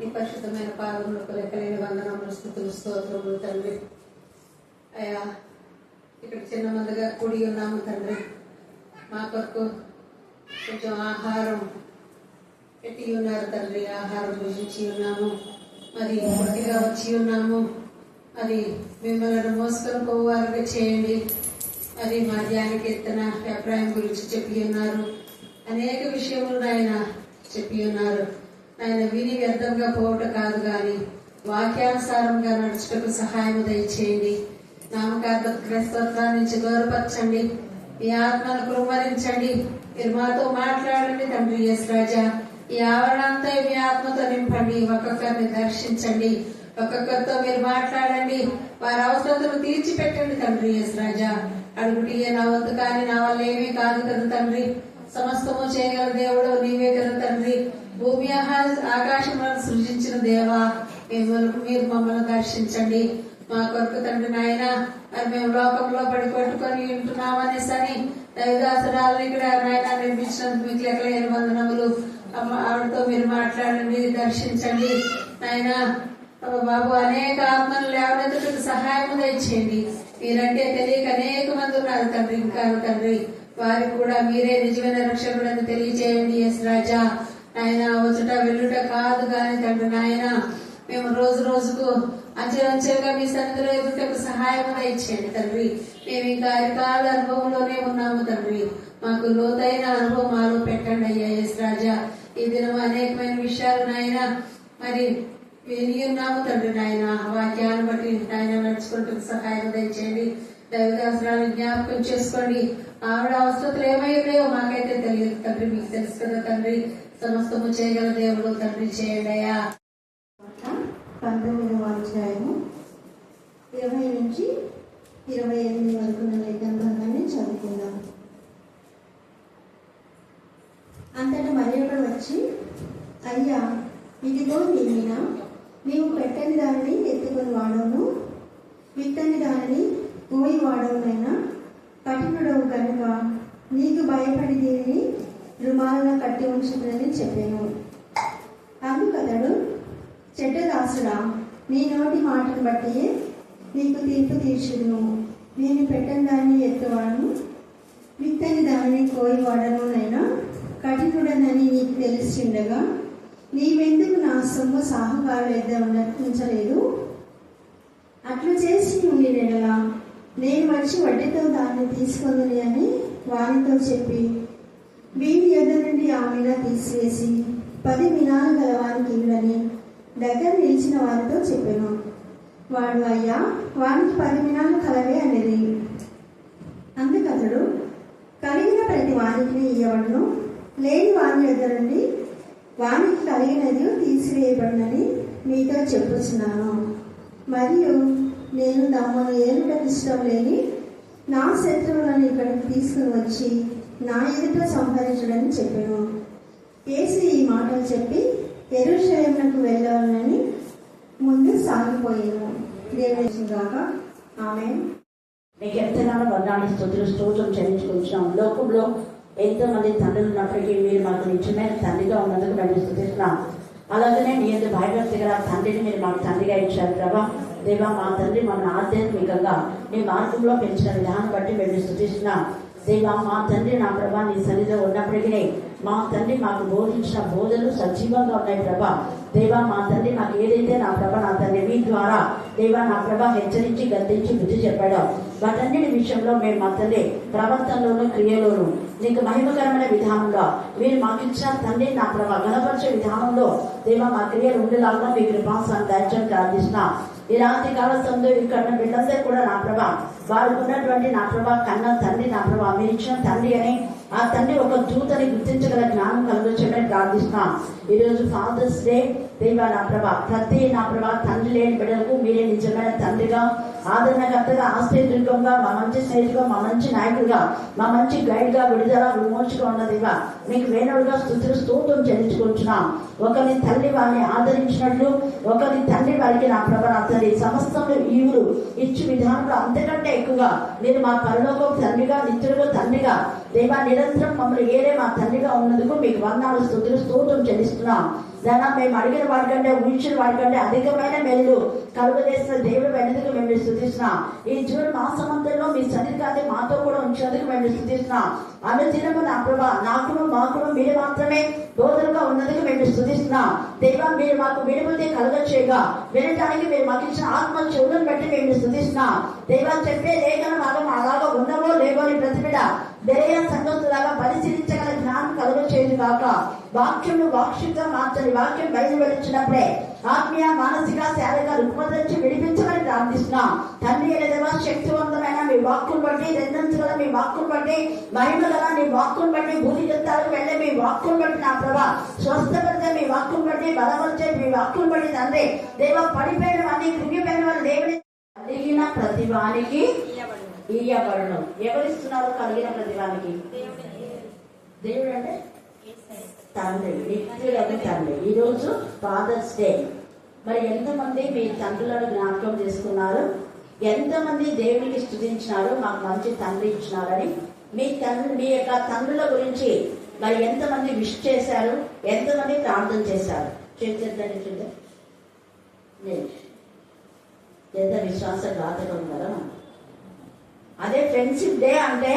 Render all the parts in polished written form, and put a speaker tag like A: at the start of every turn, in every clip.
A: నీ పరిశుద్ధమైన పాదములకు లెక్కలేని వందనములు, స్తుతులు, స్తోత్రములు తండ్రి. అయ్యా, ఇక్కడ చిన్న మందిగా కూడి ఉన్నాము తండ్రి. మా కొరకు కొంచెం ఆహారం పెట్టి ఉన్నారు తండ్రి. ఆహారం భుజించి ఉన్నాము, మరి పొట్టిగా వచ్చి ఉన్నాము. అది మిమ్మల్ని మోసుకొని పోవారుగా చేయండి. అది మా ధ్యానికి ఎత్తిన అభిప్రాయం గురించి చెప్పి ఉన్నారు. అనేక విషయములు ఆయన చెప్పి ఉన్నారు. ఆయన విని వ్యర్థంగా పోవటం కాదు కానీ వాక్యానుసారంగా నడుచుటకు సహాయం దయచేయండి. నామకార్థ క్రైస్తవత్వాన్ని నుంచి గౌరవపరచండి. ఈ ఆత్మను కుమ్మరించండి. మీరు మాతో మాట్లాడండి తండ్రి. యేసు రాజా, ఈ ఆవరణంతా మీ ఆత్మతో నింపండి. ఒక్కొక్కరిని దర్శించండి. ఒక్కొక్కరితో మీరు మాట్లాడండి. వారి అవసరతను తీర్చిపెట్టండి తండ్రి. యేసు రాజా, అడుగుటియే నా వద్దు కానీ నా వల్ల ఏమీ కాదు కదా తండ్రి. సమస్తము చేయగల దేవుడు నీవే కదా తండ్రి. భూమి ఆకాశములను సృజించిన దేవా, మీరు మమ్మల్ని దర్శించండి. మా కొరకు తండ్రి నాయన, మరి మేము లోకంలో పట్టుకొని ఉంటున్నామనేసని దైవదాసురాలను ఇక్కడ నాయన నిర్మించినందుకు మీకు లెక్కలేని వందనములు. ఆవిడతో మీరు మాట్లాడండి, దర్శించండి నాయన. బాబు, అనేక ఆత్మలు లేవనెత్తుటకు సహాయం దయచేయండి. మీరంటే తెలియక అనేక మంది ఉన్నారు తండ్రి. ఇంకా తండ్రి, వారికి కూడా మీరే నిజమైన రక్షకుడని తెలియజేయండి. యేసు రాజా, నాయన వచ్చుట వెళ్ళుట కాదు కానీ తండ్రి నాయన, మేము రోజు రోజుకు అంచెలంచెలుగా మీ సన్నిధిలో ఎదుటకు సహాయం దయచేయండి తండ్రి. మేము ఇంకా అధికార అనుభవంలోనే ఉన్నాము తండ్రి. మాకు లోతైన అనుభవం మాలో పెట్టండి అయ్యా. యేసు రాజా, ఈ దినం అనేకమైన విషయాలు నాయన మరి విని ఉన్నాము తండ్రి నాయన. వాక్యాన్ని బట్టి నాయన నడుచుకుంటూ సహాయం దయచేయండి. దైవదాసురాలను జ్ఞాపకం చేసుకోండి. ఆవిడ అవసరతలు ఏమయ్యాయో మాకైతే తెలియదు తండ్రి, మీకు తెలుసు కదా తండ్రి. సమస్తము చేయగల దేవుడు తండ్రి, చేయండి అయ్యా.
B: 19వ అధ్యాయము 20 నుంచి 28 వరకు లేఖనాన్ని చదువుకుందాం. అంతటా మరి ఒకడు వచ్చి, అయ్యా, ఇదిగో నీ మీన, నీవు పెట్టని దానిని ఎత్తుకొని వాడవును, విత్తని దానిని కోయి వాడవునైనా కఠినుడవు కనుక నీకు భయపడి దీనిని రుమాలను కట్టి ఉంచుతుందని చెప్పాను. అందుకతడు, చెడ్డదాసుడా, నీ నోటి మాటను బట్టి నీకు తీర్పు తీర్చును. నేను పెట్టని దాన్ని ఎత్తువాడను, విత్తని దానిని కోయి వాడనునైనా కఠినుడనని నీకు తెలిసిండగా నీవెందుకు నా సొమ్ము సాహుకారులు ఉంచలేదు? అట్లు చేసి ఉండి నెడలా నేను వచ్చి వడ్డీతో దాన్ని తీసుకుందని అని వారితో చెప్పి వీరి ఎద్దు నుండి ఆమెను తీసివేసి 10 మినాలు గల వారికి ఇవ్వని దగ్గర నిలిచిన వారితో చెప్పాను. వాడు, అయ్యా, వానికి 10 మినాలు కలవే అనేది. అందుకతడు, కలిగిన ప్రతి వారికి ఇవ్వబడును, లేని వారి ఎద్దు నుండి వానికి కలిగినది తీసివేయబడినని మీతో చెప్పుచున్నాను. మరియు నేను తమను ఏలుటకు ఇష్టం లేని నా శత్రువులను ఇక్కడికి తీసుకుని వచ్చి నా ఎదుట సంహరించడని చెప్పాను. యేసు ఈ మాటలు చెప్పి యెరూషలేమునకు వెళ్ళాలని ముందు సాగిపోయాను. దేవునిగాక ఆమేన్.
C: మీకు ఎంతగానో వందనాలు, స్తుతులు, స్తోత్రం చెల్లించుకుంటున్నాం. లోకంలో ఎంతో మంది తండ్రులు ఉన్నప్పటికీ మీరు మాకు నిజమైన తండ్రిగా ఉన్నందుకు మేము స్తుతిస్తున్నాం. అలాగనే మీ యొక్క భయభక్తి గల తండ్రిని మీరు మాకు తండ్రిగా ఇచ్చారు ప్రభా. దేవా, మా తండ్రి మమ్మల్ని ఆధ్యాత్మికంగా మీ మార్గంలో పెంచిన విధానం బట్టి మేము స్తుతిస్తున్నాం. దేవా, మా తండ్రి నా ప్రభా నీ సన్నిధిలో ఉన్నప్పటికీ మా తండ్రి మాకు బోధించిన బోధలు సజీవంగా ఉన్నాయి ప్రభా. దేవా, మా తండ్రి మాకు ఏదైతే నా ప్రభా నా తండ్రి మీ ద్వారా దేవా నా ప్రభా హెచ్చరించి గద్దించి బుద్ధి చెప్పాడో వాటన్నిటి విషయంలో మేము మా తండ్రి ప్రవర్తనలోను క్రియలోను నీకు మహిమకరమైన విధానంలో మీరు మాకు ఇచ్చిన తండ్రి నా ప్రభా గణపరిచే విధానంలో దేవా మా క్రియలు ఉండేలాగా మీ కృపాసాన్ని దయచేసి ప్రార్థిస్తున్నా. ఈ రాత్రి కాల సమయంలో ఇక్కడ వీళ్ళందరూ కూడా నా ప్రభా వారికి ఉన్నటువంటి నా ప్రభా కన్న తండ్రి నా ప్రభా మీరు ఇచ్చిన తండ్రి అని ఆ తండ్రి ఒక దూతని గుర్తించగల జ్ఞానం కలుగొచ్చని ప్రార్థిస్తున్నాం. ఈరోజు ఫాదర్స్ డే దేవా నా ప్రభా ప్రతి నా ప్రభా తండ్రి లేని బిడ్డలకు మీరే నిజమైన తండ్రిగా, ఆదరణకర్తగా, ఆశ్రయదుర్గంగా, మా మంచి స్నేహితుగా, మా మంచి నాయకుడిగా, మా మంచి గైడ్ గా, విడుదల విమోచగా ఉన్నదిగా మీకు వేణుడుగా స్తుతులు స్తోత్రం చెల్లించుకుంటున్నాం. ఒకరి తల్లి వారిని ఆదరించినట్లు ఒకరి తండ్రి వారికి నా ప్రభా నా తండ్రి సమస్తంలో ఈవులు ఇచ్చు విధానంలో అంతకంటే ఎక్కువగా మీరు మా పరలోక తండ్రిగా, నిత్యుడుగా తండ్రిగా దేవా నిరంతరం మమ్మల్ని ఏరే మా తండ్రిగా ఉన్నందుకు మీకు వందనాలు, స్తుతులు స్తోత్రం చెల్లిస్తున్నాం. దాని మేము అడిగిన వాటికంటే ఊహించిన వాటికంటే అధికమైన మెల్లు కలుగజేసిన దేవుడు వెనుకకు మేము స్తుతిస్తున్నాం. ఈ జూన్ మాసమంతలో మీ సన్నిధిని మాతో కూడా ఉంచేందుకు మేము స్తుతిస్తున్నాం. అనుదినము నా ప్రభా నాకును మాకును మీరు మాత్రమే బోధనగా ఉన్నందుకు మేము స్తుతిస్తున్నాం. దేవా మీరు మాకు విడుదల కలుగచేయగా వినటానికి మీరు మాకు ఇచ్చిన ఆత్మ చెవులను బట్టి మేము స్తుతిస్తున్నాం. దేవా చెప్పే లేఖన భాగం అలాగా ఉన్నవో లేవో అని ప్రతిబిడ బెరయ సంగతులాగా పరిశీలించగల జ్ఞానం కలుగచేయదు కాక వాక్యం వాక్షిగా మార్చని వాక్యం బయలు వెళ్ళినప్పుడే ఆత్మీయ మానసిక శారీరక రుగ్మతరించి విడిపించమని ప్రార్థిస్తున్నాం. తండ్రి లేదా శక్తివంతమైన మీ వాక్కును బట్టి రెండంచుల మీ వాక్కును బట్టి మహిమ గల మీ వాక్కును బట్టి భూమి చెప్తారు వెళ్ళే మీ వాక్కును బట్టి నా ప్రభా స్వస్థపరిచే మీ వాక్కును బట్టి బలపరిచే మీ వాక్కును బట్టి తండ్రి దేవ పడిపోయిన వాడిని కృంగిపోయిన వాడు దేవుని కలిగిన ప్రతివానికి ఇయ్యబడును. ఎవరిస్తున్నారు కలిగిన ప్రతివానికి? దేవుడు అంటే తండ్రి, నిత్యులకు తండ్రి. ఈరోజు ఫాదర్స్ డే. మరి ఎంతమంది మీ తండ్రులను జ్ఞాపకం చేసుకున్నారు? ఎంతమంది దేవునికి స్తుతించినారు? మాకు మంచి తండ్రి ఇచ్చినారని. మీ యొక్క తండ్రుల గురించి మరి ఎంతమంది విష్ చేశారు? ఎంతమంది ప్రార్థన చేశారు? చేద్దండి చూద్దాం. ఎంత విశ్వాసఘాతకం కదా. అదే ఫ్రెండ్షిప్ డే అంటే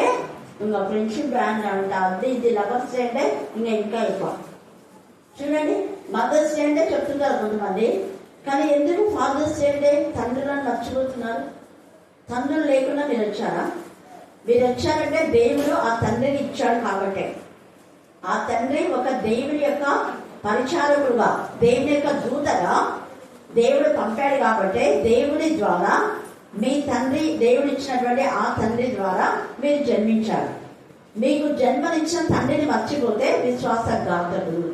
C: ఇంకా ఫ్రెండ్షిప్ బ్యాండ్ అంట, అది ఇది లవర్స్ డే అంటే ఇంకా ఎక్కువ. చూడండి, మదర్స్ డే అంటే చెప్తున్నారు కొంతమంది, కానీ ఎందుకు ఫాదర్స్ డే అంటే తండ్రులను మర్చిపోతున్నారు? తండ్రులు లేకుండా మీరు వచ్చారా? మీరు వచ్చారంటే దేవుడు ఆ తండ్రిని ఇచ్చాడు కాబట్టి. ఆ తండ్రి ఒక దేవుడి యొక్క పరిచారకుడుగా, దేవుని యొక్క దూతగా దేవుడు పంపాడు కాబట్టి దేవుడి ద్వారా మీ తండ్రి, దేవుడు ఇచ్చినటువంటి ఆ తండ్రి ద్వారా మీరు జన్మించారు. మీకు జన్మనిచ్చిన తండ్రిని మర్చిపోతే విశ్వాసఘాతకుడు.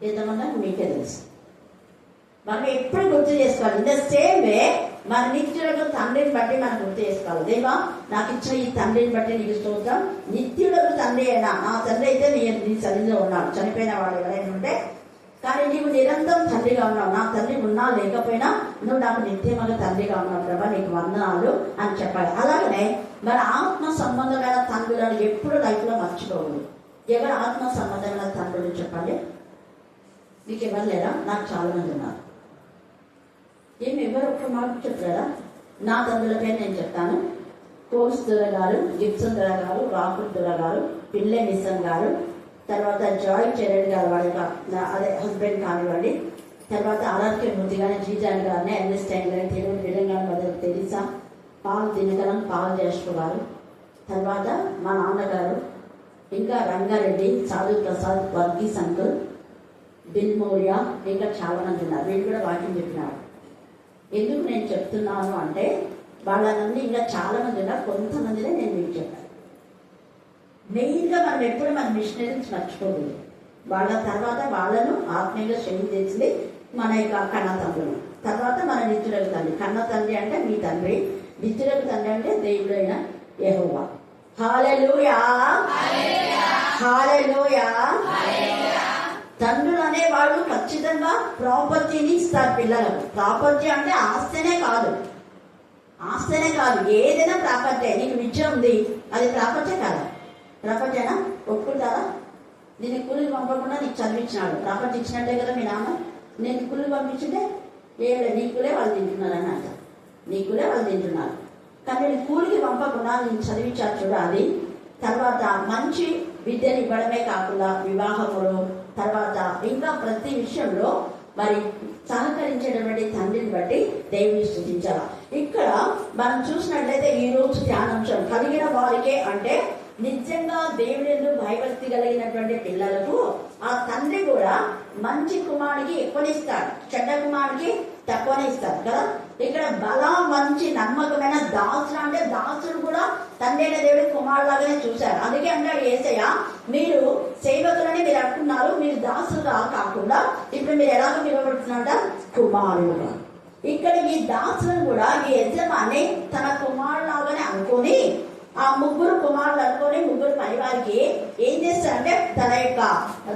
C: ఎంతమన్నా మీకే తెలుసు. మనం ఎప్పుడు గుర్తు చేసుకోవాలి. ఇన్ ద సేమ్ వే మన నిత్యులకు తండ్రిని బట్టి మనం గుర్తు చేసుకోవాలి. దేవా నాకు ఇచ్చిన ఈ తండ్రిని బట్టి నీకు స్తోత్రం. నిత్యులకు తండ్రి అయినా నా తండ్రి అయితే నీ సన్నిధిలో ఉన్నాడు. చనిపోయిన వాడు ఎవరైనా ఉంటే, కానీ నీవు నిరంతరం తండ్రిగా ఉన్నావు. నా తండ్రి ఉన్నా లేకపోయినా నువ్వు నాకు నిత్యమైన తండ్రిగా ఉన్నావు ప్రభా, నీకు వందనాలు అని చెప్పాలి. అలాగనే మన ఆత్మ సంబంధమైన తండ్రులను ఎప్పుడు లైఫ్ లో మర్చిపోవద్దు. ఎవరు ఆత్మ సంబంధమైన తండ్రులు చెప్పండి? మీకు ఎవరు లేరా? నాకు చాలా మంది ఉన్నారు. ఏమి ఎవరు ఒక్క మాట చెప్పలేరా? నా తండ్రుల పేరు నేను చెప్తాను. కోర్స్ దొర గారు, గిబ్సన్ దొర గారు, రాహుల్ దొర గారు, పిల్లె మిస్సన్ గారు, తర్వాత జాయ్ చరణ్ గారు, వాళ్ళ అదే హస్బెండ్ కానివ్వండి, తర్వాత ఆర్ఆర్కే మూర్తి గారి, జీజాన్ గారిని, ఎన్ఎస్టైన్ గారి, తెలుగు తెలంగాణ బదులు తెరిసా, పాల్ దినకరం, పాల్ జేష్పు గారు, తర్వాత మా నాన్నగారు, ఇంకా రంగారెడ్డి, సాధు ప్రసాద్, వర్గీస్ అంకుల్, బిల్ మౌర్య, ఇంకా చాలా మంది ఉన్నారు. వీళ్ళు కూడా వాక్యం చెప్పినారు. ఎందుకు నేను చెప్తున్నాను అంటే వాళ్ళని ఇంకా చాలా మంది ఉన్నారు. కొంతమందినే నేను మీకు చెప్పాను. మెయిన్గా మనం ఎప్పుడు మన మిషనరీస్ మర్చిపోకూడదు. వాళ్ళ తర్వాత వాళ్ళను ఆత్మీయంగా శ్రమ చేసింది మన యొక్క కన్న తండ్రులు, తర్వాత మన నిత్యులకు తండ్రి. కన్న తండ్రి అంటే మీ తండ్రి, నిత్యులకు తండ్రి అంటే దేవుడైన యెహోవా. హల్లెలూయా, హల్లెలూయా. తండ్రులు అనే వాళ్ళు ఖచ్చితంగా ప్రాపర్టీని ఇస్తారు పిల్లలకు. ప్రాపర్టీ అంటే ఆస్తేనే కాదు, ఆస్తేనే కాదు, ఏదైనా ప్రాపర్టీ. నీకు విద్య ఉంది, అది ప్రాపర్టీ కాదా? ప్రాపర్టీనా? ఒప్పుకుంటారా? నేను కూలికి పంపకుండా నీకు చదివించినాడు, ప్రాపర్టీ ఇచ్చినట్టే కదా మీ నాన్న. నేను కూలికి పంపించుంటే నీకులే వాళ్ళు తింటున్నారని అంటారు. నీకులే వాళ్ళు తింటున్నారు, కానీ నేను కూలికి పంపకుండా నేను చదివించాను చూడాలి. తర్వాత మంచి విద్యను ఇవ్వడమే కాకుండా వివాహములు, తర్వాత ఇంకా ప్రతి విషయంలో మరి సహకరించేటువంటి తండ్రిని బట్టి దేవుని స్తుతించాలి. ఇక్కడ మనం చూసినట్లయితే ఈ రోజు ధ్యానాంశం కలిగిన వారికే అంటే నిజంగా దేవుని భయభక్తి కలిగినటువంటి పిల్లలకు ఆ తండ్రి కూడా మంచి కుమారుడికి ఎక్కువనిస్తాడు, చెడ్డ కుమారుడికి తక్కువనే ఇస్తాడు కదా. ఇక్కడ మంచి నమ్మకమైన దాసులు అంటే దాసులు కూడా తండ్రి అయిన దేవుడి కుమారులాగానే చూశారు. అందుకే అంటాడు యేసయ్య, మీరు సేవకులని మీరు అంటున్నారు, మీరు దాసులుగా కాకుండా ఇప్పుడు మీరు ఎలాగ పిలువబడుతున్నారట? కుమారుడుగా. ఇక్కడ ఈ దాసులను కూడా ఈ యజమాని తన కుమారులాగానే అనుకొని, ఆ ముగ్గురు కుమారులు అనుకొని ముగ్గురు పనివారికి ఏం చేస్తాడంటే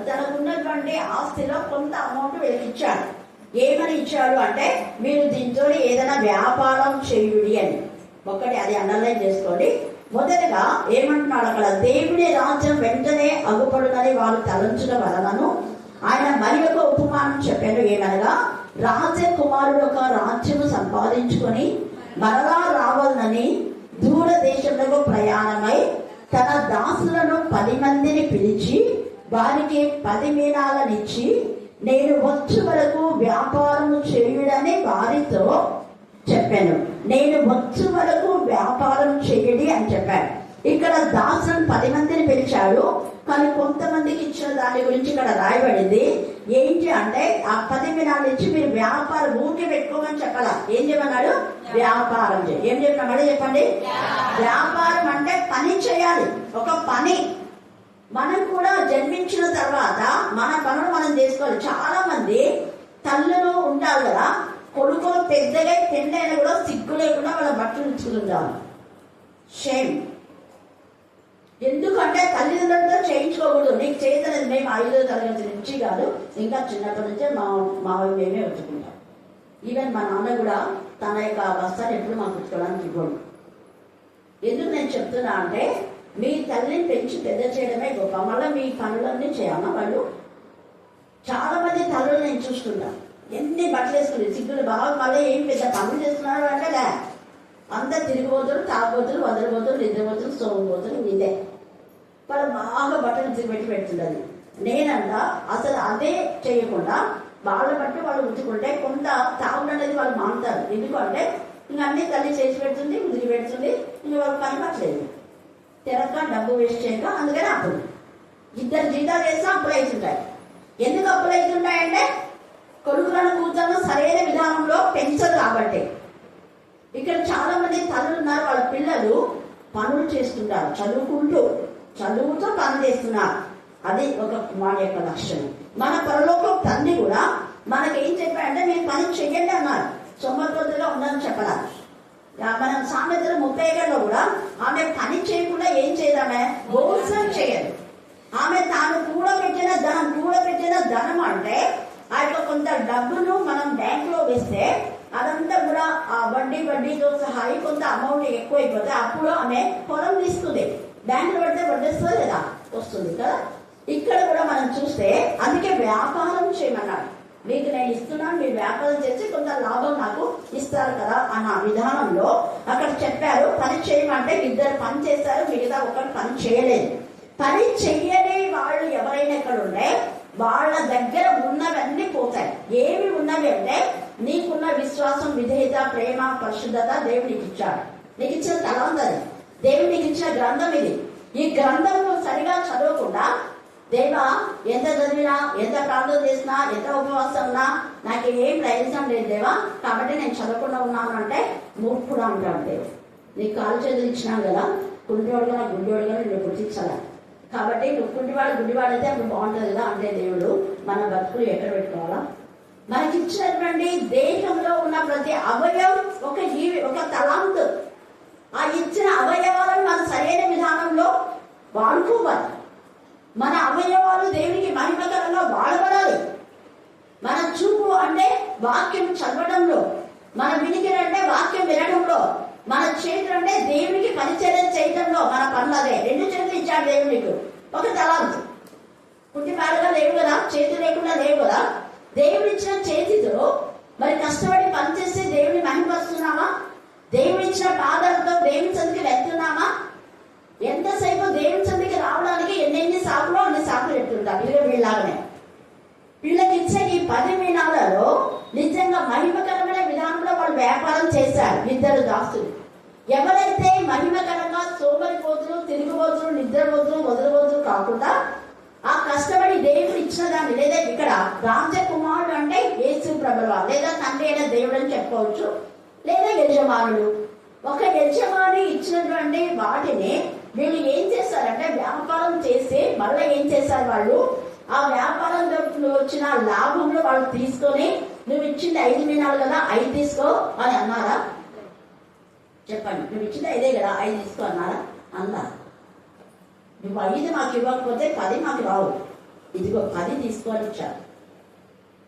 C: తనకున్నటువంటి ఆస్తిలో కొంత అమౌంట్ వీళ్ళకి ఇచ్చాడు. ఏమని ఇచ్చాడు అంటే మీరు దీంతో ఏదైనా వ్యాపారం చేయుడి అని. ఒకటి అది అండర్లైన్ చేసుకోండి. మొదటగా ఏమంటున్నాడు అక్కడ? దేవుని రాజ్యం వెంటనే అగుపడునని వారు తలంచుల వలనను ఆయన మరి ఒక ఉపమానం చెప్పాడు. ఏమనగా, రాజకుమారుడు ఒక రాజ్యము సంపాదించుకొని మరలా రావాలని దూర దేశంలో ప్రయాణమై తన దాసులను 10 మందిని పిలిచి వారికి 10 మీనాలనిచ్చి నేను వచ్చు వరకు వ్యాపారము చేయుడని వారితో చెప్పాను. నేను వచ్చు వరకు వ్యాపారం చేయడి అని చెప్పాను. ఇక్కడ దాసులను 10 మందిని పిలిచాడు, కానీ కొంతమందికి ఇచ్చిన దాని గురించి ఇక్కడ రాయబడింది. ఏంటి అంటే, ఆ 10 మీనాలు ఇచ్చి మీరు వ్యాపారం ఊరికి పెట్టుకోమని చెప్పాలా. ఏం చెప్పన్నాడు? వ్యాపారం చేయి. ఏం చెప్పినాడు చెప్పండి? వ్యాపారం అంటే పని చేయాలి, ఒక పని. మనం కూడా జన్మించిన తర్వాత మన పనులు మనం చేసుకోవాలి. చాలా మంది తల్లులు ఉంటారు కదా, కొడుకులు పెద్దగా పెళ్ళైనా కూడా సిగ్గు లేకుండా వాళ్ళ బట్టలు ఇచ్చుకుంటారు. షేమ్. ఎందుకంటే తల్లిదండ్రులతో చేయించుకోకూడదు. నీకు చేయలేదు. మేము 5వ తరగతి నుంచి కాదు, ఇంకా చిన్నప్పటి నుంచే మా మేమే వచ్చుకుంటాం. ఈవెన్ మా నాన్న కూడా తన యొక్క వస్త్రాన్ని ఎప్పుడు మాకు ఉచ్చుకోవడానికి ఇవ్వడు. ఎందుకు నేను చెప్తున్నా అంటే, మీ తల్లిని పెంచి పెద్ద చేయడమే గొప్ప. మళ్ళీ మీ పనులన్నీ చేయమ్మా వాళ్ళు. చాలా మంది తల్లులు నేను చూసుకుంటాను, ఎన్ని బట్టలు వేసుకుని సిగ్గులు బాగా మళ్ళీ ఏం పెద్ద పనులు చేస్తున్నారు అంటే అంత తిరిగిపోతులు, తాగబోతులు, వదలబోతులు, నిద్రపోతులు, సోమబోతులు ఇదే. వాళ్ళు బాగా బట్టలు పెట్టి పెడుతుండదు. నేనంట అసలు అదే చేయకుండా వాళ్ళ బట్టి వాళ్ళు ఉతుకుంటే కొంత తాగుడు అనేది వాళ్ళు మానుతారు. ఎందుకంటే ఇంక అన్ని తల్లి చేసి పెడుతుంది, ఉదిరి పెడుతుంది, ఇంక వాళ్ళు పని పట్టలేదు. తిరగక డబ్బు వేస్ట్ చేయక, అందుకని అప్పుడు 2 జీతాలు వేసినా అప్పులు అవుతుంటాయి. ఎందుకు అప్పులు అవుతుంటాయంటే, కొడుకులను కూతురులను సరైన విధానంలో పెంచదు కాబట్టి. ఇక్కడ చాలా మంది తల్లులు ఉన్నారు, వాళ్ళ పిల్లలు పనులు చేస్తుంటారు, చదువుతో పని చేస్తున్నారు. అది ఒక కుమారుడు యొక్క లక్షణం. మన పరలోక తండ్రి కూడా మనకేం చెప్పాడంటే, మీరు పని చెయ్యండి అన్నారు. సొమ్మకొద్దుగా ఉండని చెప్పాలి. మనం సామెతలు 30 కూడా ఆమె పని చేయకుండా ఏం చేయదామే? భోజనం చేయదు. ఆమె తాను కూడబెట్టిన ధనం అంటే ఆ యొక్క కొంత డబ్బును మనం బ్యాంకులో వేస్తే అదంతా కూడా ఆ వడ్డీతో సహా కొంత అమౌంట్ ఎక్కువైపోతే అప్పుడు ఆమె పొలం తీసుకుంది. బ్యాంకులో పెడితే వడ్డీ వస్తుంది లేదా? వస్తుంది కదా. ఇక్కడ కూడా మనం చూస్తే అందుకే వ్యాపారం చేయమన్నాడు. మీకు నేను ఇస్తున్నాను, మీరు వ్యాపారం చేసి కొంత లాభం నాకు ఇస్తారు కదా అన్న విధానంలో అక్కడ చెప్పారు. పని చేయమంటే 2 పని చేస్తారు, మిగతా ఒకరు పని చేయలేదు. పని చెయ్యని వాళ్ళు ఎవరైనా ఇక్కడ ఉంటే వాళ్ళ దగ్గర ఉన్నవన్నీ పోతాయి. ఏమి ఉన్నవి అంటే, నీకున్న విశ్వాసం, విధేయత, ప్రేమ, పరిశుద్ధత దేవుడు నీకు ఇచ్చాడు. నీకు ఇచ్చిన తలం అది. దేవుడు నీకు ఇచ్చిన గ్రంథం ఇది. ఈ గ్రంథం సరిగా చదవకుండా, దేవా ఎంత చదివినా, ఎంత ప్రార్థన చేసినా, ఎంత ఉపవాసం ఉన్నా నాకు ఏం ప్రయోజనం లేదు దేవా, కాబట్టి నేను చదవకుండా ఉన్నాను అంటే మూర్ఖుడు అంటాడు దేవుడు. నీకు కాలు చేతులు ఇచ్చినాను కదా, కుంటివాడుగా గుడ్డివాడుగా నేను గుర్తించాలి. కాబట్టి నువ్వు గుడ్డివాడైతే అప్పుడు బాగుంటుంది కదా అంటే దేవుడు మన బతుకులు ఎక్కడ పెట్టుకోవాలా? మనకి ఇచ్చినటువంటి దేహంలో ఉన్న ప్రతి అవయవం ఒక తలాంతు. ఆ ఇచ్చిన అవయవాలను మనం సరైన విధానంలో వాడుకోవాలి. మన అవయవాలు దేవునికి మహిమకరంగా వాడబడాలి. మన చూపు అంటే వాక్యం చదవడంలో, మన వినికిడి అంటే వాక్యం వినడంలో, మన చేతులు అంటే దేవునికి పరిచర్య చేయడంలో మన పనులు అదే. 2 చేతులు ఇచ్చాడు దేవుడు నీకు, ఒక తలాంతు. పుట్టిపాడుగా లేవు కదా, చేతులు లేకుండా లేవు కదా. దేవుడు ఇచ్చిన చేతితో మరి కష్టపడి పనిచేస్తే దేవుని మహిమపరుస్తున్నామా? దేవుడు ఇచ్చిన పాదాలతో దేవుని సందికి వెళ్తున్నామా? ఎంతసేపు దేవుని సందికి రావడానికి ఎన్ని సాకులు అన్ని సాకులు పెడుతుంటారు. ఇదిగో వీళ్ళలాగానే వీళ్ళకి ఇచ్చే ఈ 10 మీనాలలో నిజంగా మహిమకరమైన విధానంలో వాళ్ళు వ్యాపారం చేశారు. 2 దాసులు ఎవరైతే మహిమకరంగా సోమరిపోతులు, తిరుగుబోతులు, నిద్రపోతులు, వదలబోతులు కాకుండా ఆ కష్టపడి దేవుడు ఇచ్చిన దాన్ని, లేదా ఇక్కడ రాజకుమారుడు అంటే యేసు ప్రభువు లేదా తండ్రి అయిన దేవుడు అని చెప్పుకోవచ్చు, లేదా యజమానుడు. ఒక యజమాని ఇచ్చినటువంటి వాటిని వీళ్ళు ఏం చేస్తారంటే వ్యాపారం చేసి మళ్ళీ ఏం చేస్తారు వాళ్ళు, ఆ వ్యాపారంలో వచ్చిన లాభంలో వాళ్ళు తీసుకొని, నువ్వు ఇచ్చింది 5 మీనాలు కదా, 5 తీసుకో అని అన్నారా? చెప్పండి, నువ్వు ఇచ్చింది 5 కదా, 5 తీసుకో అన్నారా? అన్నారు. నువ్వు 5 మాకు ఇవ్వకపోతే 10 మాకు రావు, ఇదిగో 10 తీసుకొని ఇచ్చారు.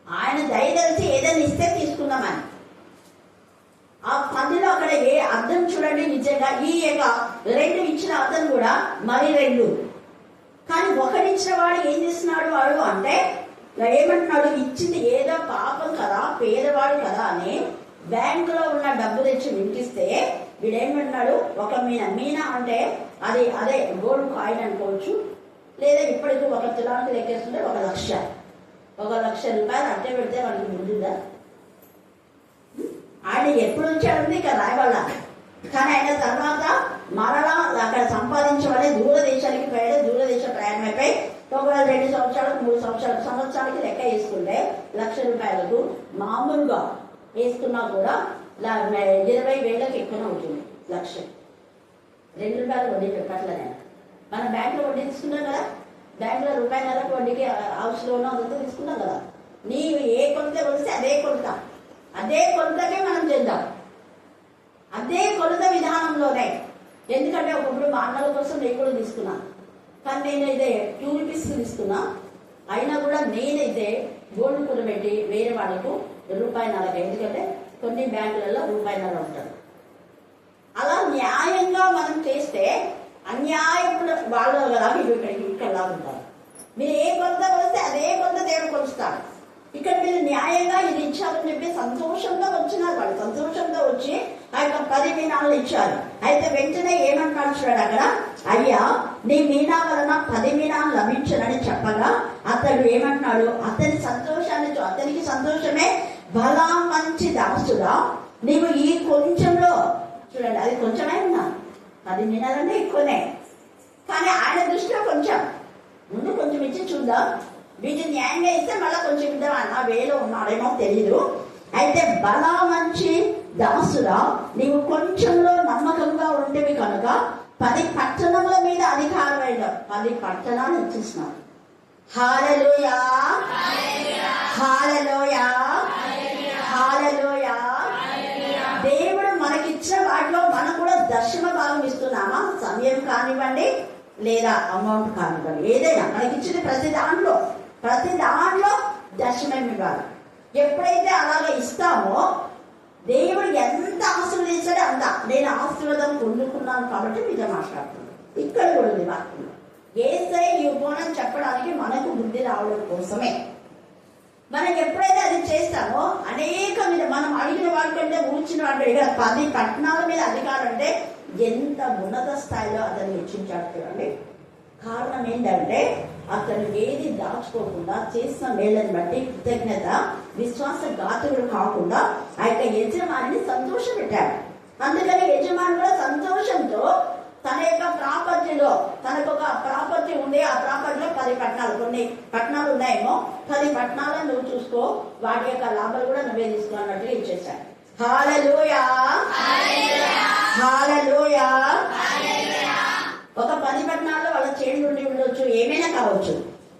C: ఆయన దయదలిచి ఏదైనా ఇస్తే తీసుకుందామని. ఆ 10లో అక్కడ ఏ అర్థం చూడండి. నిజంగా ఈ యొక్క 2 ఇచ్చిన అర్థం కూడా మరి 2, కానీ 1 ఇచ్చిన వాడు ఏం చేస్తున్నాడు వాడు అంటే ఏమంటున్నాడు, ఇచ్చింది ఏదో పాపం కదా, పేదవాడు కదా అని బ్యాంకులో ఉన్న డబ్బు తెచ్చి వినిపిస్తే వీడేమంటున్నాడు, ఒక మీనా అంటే అది అదే గోల్డ్ కాయిన్ అనుకోవచ్చు, లేదా ఇప్పటికీ 1 తులానికి లెక్కేస్తుంటే 1,00,000 రూపాయలు అట్టే పెడితే వాడికి ముందుందా? ఆయన ఎప్పుడు వచ్చాడంటే ఇక రాయవల్ల, కానీ ఆయన తర్వాత మరలా అక్కడ సంపాదించమని దూరదేశానికి పోయాడు. దూరదేశ ప్రయాణమైపోయి ఒకవేళ 2 సంవత్సరాలకు 3 సంవత్సరాలకి లెక్క వేసుకుంటే 1,00,000 రూపాయలకు మామూలుగా వేసుకున్నా కూడా 20,000కి ఎక్కువనే ఉంటుంది. 1,00,000 ₹2 వడ్డీ చెప్పట్లే నేను. మన బ్యాంకులో వడ్డీ తీసుకున్నాం కదా, బ్యాంకులో ₹1.5 వడ్డీకి హౌస్ లోన్ అదంతా తీసుకున్నాం కదా. నీవు ఏ కొలత కొలిస్తే అదే కొలతకే మనం చేద్దాం, అదే కొలత విధానంలోనే. ఎందుకంటే ఒకప్పుడు మా అన్నల కోసం నేను కూడా తీసుకున్నాను, కానీ నేనైతే ₹2 తీసుకున్నా. అయినా కూడా నేనైతే గోల్డ్ కూడబెట్టి వేరే వాళ్ళకు ₹1.5, ఎందుకంటే కొన్ని బ్యాంకులలో ₹1.5 ఉంటారు. అలా న్యాయంగా మనం చేస్తే అన్యాయప్పుడు వాళ్ళు కదా ఇక్కడ ఉంటారు. మీరు ఏ కొలత కొలిస్తే అదే కొలత దేవుడు కొలుస్తాడు. ఇక్కడ మీరు న్యాయంగా ఇది ఇచ్చారని చెప్పి సంతోషంగా వచ్చినారు. వాళ్ళు సంతోషంగా వచ్చి ఆ యొక్క 10 మీనాలు ఇచ్చారు. అయితే వెంటనే ఏమంటాడు చూడాడు అక్కడ, అయ్యా నీ మీనా వలన 10 మీనాలు లభించనని చెప్పగా అతడు ఏమంటున్నాడు, అతనికి సంతోషమే, బలా మంచి దాసుడా నీవు ఈ కొంచెంలో, చూడండి అది కొంచెమే ఉన్నా, 10 మీనాలంటే ఎక్కువనే, కానీ ఆయన దృష్టిలో ముందు కొంచెం ఇచ్చి చూద్దాం, వీటిని న్యాయంగా ఇస్తే మళ్ళీ కొంచెం ఇద్దాం అన్న వేలో ఉన్నాడేమో తెలీదు. అయితే బలా మంచి దాసురా నీవు కొంచెంలో నమ్మకంగా ఉండేవి కనుక 10 పట్టణముల మీద అధికారం వేయడం, 10 పట్టణాలు ఇచ్చేసినాడు. హల్లెలూయా, హల్లెలూయా, హల్లెలూయా. దేవుడు మనకిచ్చిన వాటిలో మనం కూడా దశమ భాగం ఇస్తున్నామా? సమయం కానివ్వండి, లేదా అమౌంట్ కానివ్వండి, ఏదైనా మనకిచ్చిన ప్రతి దాంట్లో దశమం ఇవ్వాలి. ఎప్పుడైతే అలాగే ఇస్తామో దేవుడు ఎంత ఆశీర్వదించాడో అంత. నేను ఆశీర్వాదం పొందుకున్నాను కాబట్టి మీతో మాట్లాడుతున్నాను. ఇక్కడ కూడా ఉంది వాక్యం, యేసయ్య ఇవ్వనని చెప్పడానికి మనకు బుద్ధి రావడం కోసమే. మనం ఎప్పుడైతే అది చేస్తామో అనేక మీద మనం అడిగిన వాడికంటే ఊర్చిన వాడు 10 పట్టణాల మీద అధికారం అంటే ఎంత ఉన్నత స్థాయిలో అతన్ని హెచ్చించాడు చూడండి. కారణం ఏంటంటే అతను ఏది దాచుకోకుండా చేసిన మేళ్ళని బట్టి కృతజ్ఞత, విశ్వాసఘాతకుడు కాకుండా ఆ యొక్క యజమానిని సంతోష పెట్టాడు. అందుకని యజమాని కూడా సంతోషంతో తన యొక్క ప్రాపర్టీలో, తనకు ఒక ప్రాపర్టీ ఉంది, ఆ ప్రాపర్టీలో 10 పట్టణాలు, కొన్ని పట్టణాలు ఉన్నాయేమో, 10 పట్టణాలను నువ్వు చూసుకో, వాటి యొక్క లాభాలు కూడా నువ్వే తీసుకో అన్నట్టుగా ఇచ్చేసాడు. హల్లెలూయా, హల్లెలూయా. ఒక 10 పట్టణాల్లో వాళ్ళ చేడు నుండి ఉండొచ్చు, ఏమైనా కావచ్చు.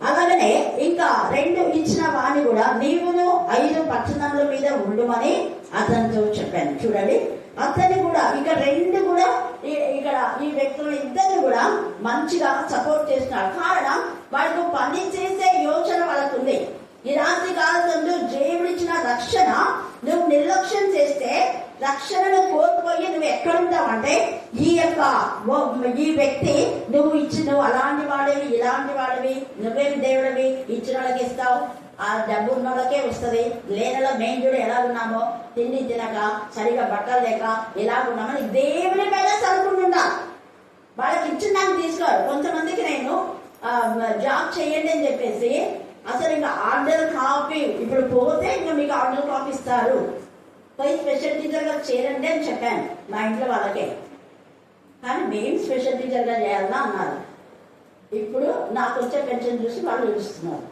C: అలాగనే ఇంకా 2 ఇచ్చిన వాణి కూడా నీవును 5 పట్టణాల మీద ఉండుమని అతనితో చెప్పాను. చూడండి, అతన్ని కూడా ఇక 2 కూడా ఇక్కడ ఈ వ్యక్తులు ఇద్దరిని కూడా మంచిగా సపోర్ట్ చేస్తున్నారు. కారణం వాళ్ళకు పని చేసే యోచన వాళ్ళకు ఉంది. ఈ రాత్రి కాలంలో దేవుడిచ్చిన రక్షణ నువ్వు నిర్లక్ష్యం చేస్తే రక్షణను కోల్పోయి నువ్వు ఎక్కడుంటావంటే ఈ వ్యక్తి నువ్వు అలాంటి వాడివి, ఇలాంటి వాడివి, నువ్వేం దేవుడివి, ఇచ్చిన వాళ్ళకి ఇస్తావు, ఆ డబ్బు ఉన్న వాళ్ళకే వస్తుంది, లేనలో మేము కూడా ఎలా ఉన్నామో తిండి తినక సరిగా బట్టలు లేక ఎలా ఉన్నామని దేవుని మీద సరుకుంటుంటా. వాళ్ళకి ఇచ్చిన నాకు తీసుకోరు. కొంతమందికి నేను జాబ్ చేయండి అని చెప్పేసి అసలు ఇంకా ఆర్డర్ కాపీ ఇప్పుడు పోతే ఇంకా మీకు ఆర్డర్ కాపీ ఇస్తారు, పోయి స్పెషల్ టీచర్గా చేరండి అని చెప్పాను మా ఇంట్లో వాళ్ళకే. కానీ మేము స్పెషల్ టీచర్గా చేయాలన్నా అన్నారు. ఇప్పుడు నాకు వచ్చే పెన్షన్ చూసి వాళ్ళు ఏడుస్తున్నారు.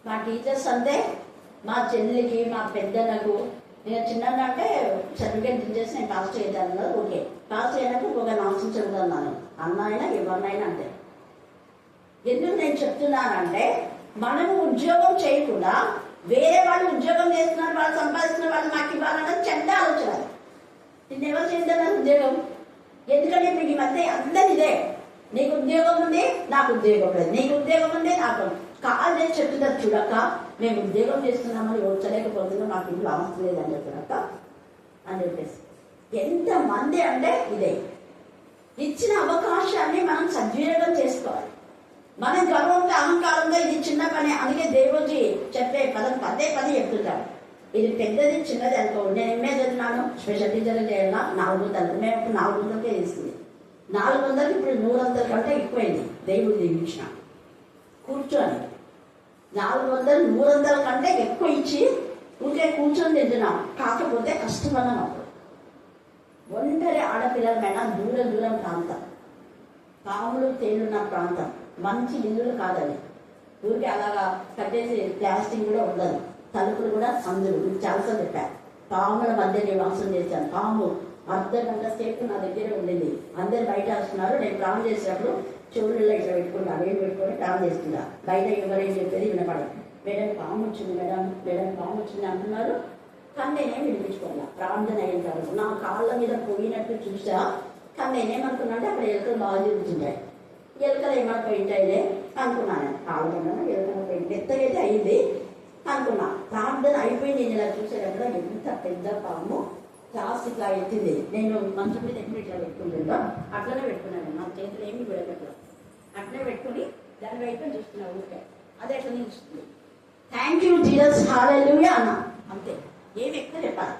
C: మా టీచర్స్ అంతే, మా చెల్లికి, మా పెద్దనకు, నేను చిన్న అంటే సర్టిఫికేట్ ఇచ్చేసి నేను పాస్ చేయగలను, ఓకే పాస్ చేయడానికి ఒక నాశనం చెబుతున్నాను, అన్నైనా ఎవరినైనా అంతే. ఎందుకు నేను చెప్తున్నానంటే మనము ఉద్యోగం చేయకుండా వేరే వాళ్ళు ఉద్యోగం చేస్తున్నారు, వాళ్ళు సంపాదిస్తున్న వాళ్ళు మాకు ఇవ్వాలన్నది చెడ్డ ఆలోచన. నిన్ను ఎవరు చేస్తున్నారు ఉద్యోగం? ఎందుకంటే మీకు ఈ మధ్య అందరి ఇదే, నీకు ఉద్యోగం ఉంది నాకు ఉద్యోగం లేదు, నీకు ఉద్యోగం ఉంది నాకు కాల్ చేసి చెప్తున్నారు చూడక్క మేము ఉద్యోగం చేస్తున్నామని వచ్చలేకపోతున్నాం, మాకు ఇంట్లో అవసరం లేదని చెప్పినక్క అని చెప్పేసి. ఎంతమంది అంటే ఇదే. ఇచ్చిన అవకాశాన్ని మనం సద్వినియోగం చేసుకోవాలి. మనం గర్వంగా అహంకారంగా ఇది చిన్న పని, అందుకే దేవుడికి చెప్పే పదం పదే చెప్తుంటాం. ఇది పెద్దది చిన్నది అనుకో. నేను ఎంఏ చదివినాను, స్పెషల్ టీచర్ చేయాలా 400. మేము 400కే తీసుకుంది. 400 ఇప్పుడు 100 కంటే ఎక్కువైంది. దేవుడు దీవించిన కూర్చొని 400 100 కంటే ఎక్కువ ఇచ్చి ఊరికే కూర్చొని తింటున్నాం. కాకపోతే కష్టపడినాం. అప్పుడు ఒంటరి ఆడపిల్లలమైనా దూరం ప్రాంతం, పాములు తేలున్న ప్రాంతం, మంచి ఇల్లులు కాదని ఊరికి అలాగా కట్టేసి ప్లాస్టిక్ కూడా ఉండదు, తలుపులు కూడా అందరూ చాలాసార్లు చెప్పారు. పాముల మధ్య నివాసం చేశాను. పాము అర్ధగంట సేపు నా దగ్గరే ఉండింది. అందరు బయట వస్తున్నారు. నేను ప్రాణం చేసినప్పుడు చెవులలో ఇట్లా పెట్టుకుంటాను, నేను పెట్టుకొని ప్రాణం చేస్తున్నా. బయట ఎవరేం చెప్పేది వినపడదు. మేడం పాము వచ్చింది, మేడం పాము వచ్చింది అంటున్నారు. కానీ నేనేం వినిపించుకోవాలా. ప్రార్థన అయిన తర్వాత నా కాళ్ళ మీద పోయినట్టు చూసా. కానీ నేనేమనుకున్నా అంటే అక్కడ ఎలుకలు బాగా తిరుగుతుంటాయి. ఎలుకలు ఏమైనా పోయింటాయిలే అనుకున్నాను. కాళ్ళకున్నాను ఎలుకలు పోయింది, ఎత్తగైతే అయింది అనుకున్నా. ప్రార్థన అయిపోయింది. నేను ఇలా చూసేటప్పుడు ఎంత పెద్ద పాము క్లాస్ ఇట్లా ఎత్తింది. నేను మంచం మీద ఎప్పుడు ఇట్లా పెట్టుకుంటుందో అట్లనే పెట్టుకున్నాను. నా చేతులు ఏమి విడగట్లేదు. అట్లనే పెట్టుకుని దాని వైపు చూస్తున్నా. ఊరికే అదే అట్లా చూస్తుంది. థ్యాంక్ యూ జీసస్, హల్లెలూయా అన్నా. అంతే, ఏమి ఎక్కువ చెప్పాలి.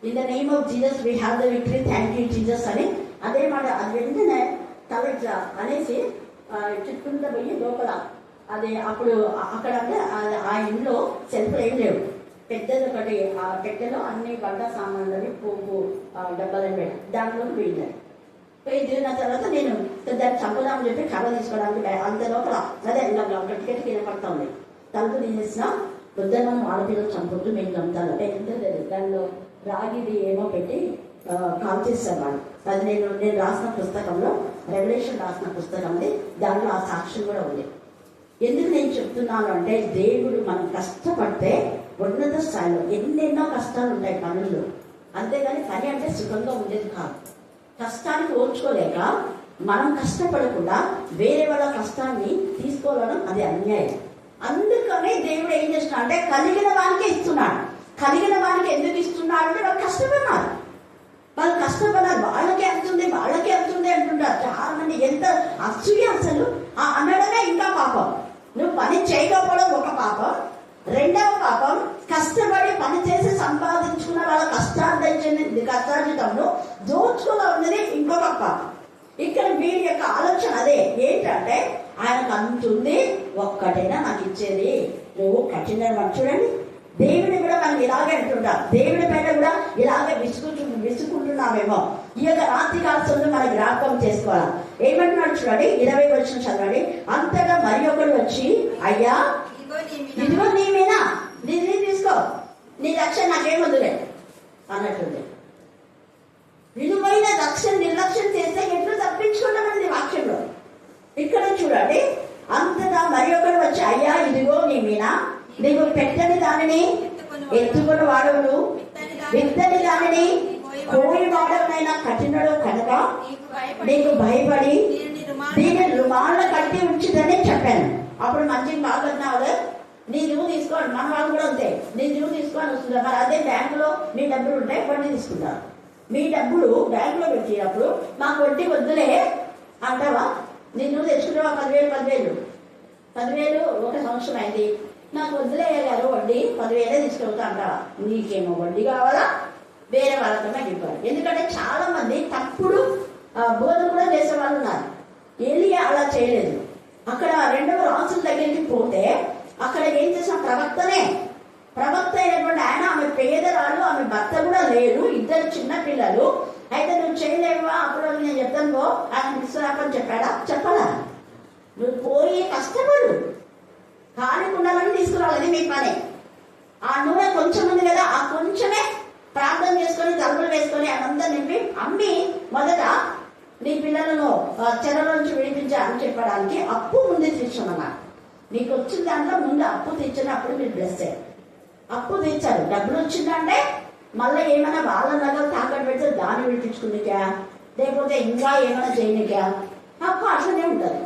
C: In the name of Jesus we have the victory, thank you Jesus అని అదే మాట. అది వెంటనే తల ఇట్లా అనేసి చుట్టుకుంటూ పోయి లోపల అదే అప్పుడు అక్కడ అంటే ఆ ఇంట్లో సెల్ఫ్లు ఏం లేవు. పెద్దది ఒకటి ఆ పెట్టెలో అన్ని వంట సామాన్లని పోపు డబ్బాలని పెట్టి దాంట్లోకి పోయింది. పోయి తిరిగిన తర్వాత నేను దాన్ని చంపుదామని చెప్పి కర్ర తీసుకోవడానికి అంత లోపల అదే గట్టిగట్టి కింద ఉంది. తలుపు తీసేసిన పొద్దున్న మనం ఆడపిల్లలు చంపుతూ మేము చంపుతాను అంటే ఎంత లేదు. దానిలో రాగిది ఏమో పెట్టి కాల్ చేస్తాను వాళ్ళు. అది నేను రాసిన పుస్తకంలో, రెవల్యూషన్ రాసిన పుస్తకం ఉంది. దానిలో ఆ సాక్ష్యం కూడా ఉంది. ఎందుకు నేను చెప్తున్నాను అంటే దేవుడు మనం కష్టపడితే ఉన్నత స్థాయిలో ఎన్నెన్నో కష్టాలు ఉంటాయి పనుల్లో. అంతేగాని పని అంటే సుఖంగా ఉండేది కాదు. కష్టానికి ఓర్చుకోలేక మనం కష్టపడకుండా వేరే వాళ్ళ కష్టాన్ని తీసుకోవడం అది అన్యాయం. అందుకనే దేవుడు ఏం చేస్తున్నాడు అంటే కలిగిన వారికి ఇస్తున్నాడు. కలిగిన వారికి ఎందుకు ఇస్తున్నాడు అంటే వాళ్ళు కష్టపడినారు. వాళ్ళు కష్టపడారు. వాళ్ళకే అవుతుంది అంటుంటారు చాలా మంది. ఎంత అసూయ అసలు అనడమే ఇంకా పాపం. నువ్వు పని చేయకపోవడం ఒక పాపం. రెండవ పాపం, కష్టపడి పని చేసి సంపాదించుకున్న వాళ్ళ కష్టార్జితంలో దోచుకుని ఉన్నది ఇంకొక పాపం. ఇక్కడ వీరి యొక్క ఆలోచన అదే. ఏంటంటే ఆయనకు అంటుంది, ఒక్కటైనా నాకు ఇచ్చేది, నువ్వు కఠిన చూడండి. దేవుని కూడా మనం ఇలాగే అంటుంటాం. దేవుని పైన కూడా ఇలాగే విసుకుంటున్నామేమో. ఈ యొక్క రాత్రి కాలంలో మనం జ్ఞాపకం చేసుకోవాలి. ఏమంటున్నాడు చూడండి, 20 వచనం చదవండి. అంతటా మరి ఒకడు వచ్చి, అయ్యా ఇదిగో నీ మీద నీ తీసుకో, నీ రక్షణ నాకేమొద్దులే అన్నట్టుంది. విలువైన రక్షణ నిర్లక్ష్యం చేస్తే ఎట్లు తప్పించుకుంటామండి వాక్యంలో. ఇక్కడ చూడండి, అంతటా మరి ఒకడు వచ్చి, అయ్యా ఇదిగో నీ మీద నీకు పెట్టని దానిని ఎత్తుకొని వాడవును, విత్తని దానిని కోయి వాడవునైనా కఠినడు కనుక నీకు భయపడి దీన్ని రుమాల కట్టి ఉంచుదని చెప్పాను. అప్పుడు మంచిగా బాగున్నావు, నీ నువ్వు తీసుకోండి. మన వాళ్ళు కూడా అంతే, నీ నువ్వు తీసుకొని వస్తుందా. మరి అదే బ్యాంకులో మీ డబ్బులు ఉంటాయి, వడ్డీ తీసుకుంటారు. మీ డబ్బులు బ్యాంకులో పెట్టినప్పుడు మాకు వడ్డీ వద్దులే అంటావా? నీ నువ్వు తెచ్చుకుంటావా? 10,000 ఒక సంవత్సరం అయింది, నాకు వద్దులే గారు వడ్డీ 10,000 తీసుకెళ్తా అంటావా? నీకేమో వడ్డీ కావాలా, వేరే వాళ్ళతోనే ఇవ్వాలి. ఎందుకంటే చాలా మంది తప్పుడు బోధ కూడా చేసే వాళ్ళు ఉన్నారు. ఏలియా అలా చేయలేదు. అక్కడ 2వ రాజుల దగ్గరికి పోతే అక్కడ ఏం చేసిన ప్రవక్త అయినటువంటి ఆయన, ఆమె పేదరాలు, ఆమె భర్త కూడా లేరు, 2 చిన్న పిల్లలు. అయితే నువ్వు చేయలేవా? అప్పుడు నేను చెప్తాను ఆయన తీసుకురాకని చెప్పాలా? నువ్వు పోయి కష్టపడు, కాని కుండాలని తీసుకురావాలి, మీ పని. ఆ నూనె కొంచెం ఉంది కదా, ఆ కొంచెమే ప్రార్థన చేసుకొని తలుపులు వేసుకొని అదంతా నింపి అమ్మి మొదట నీ పిల్లలను చెర నుంచి విడిపించాలని చెప్పడానికి అప్పు ముందు తీర్చమన్నా. నీకు వచ్చిన దాంట్లో ముందు అప్పు తీర్చినప్పుడు మీరు బ్లెస్ అయ్యారు. అప్పు తీర్చారు, డబ్బులు వచ్చిందంటే మళ్ళీ ఏమైనా వాళ్ళ నగలు తాకట్టు పెడితే దాన్ని విడిపించుకునికా, లేకపోతే ఇంకా ఏమైనా చేయనికా, అప్పు అట్లనే ఉంటుంది.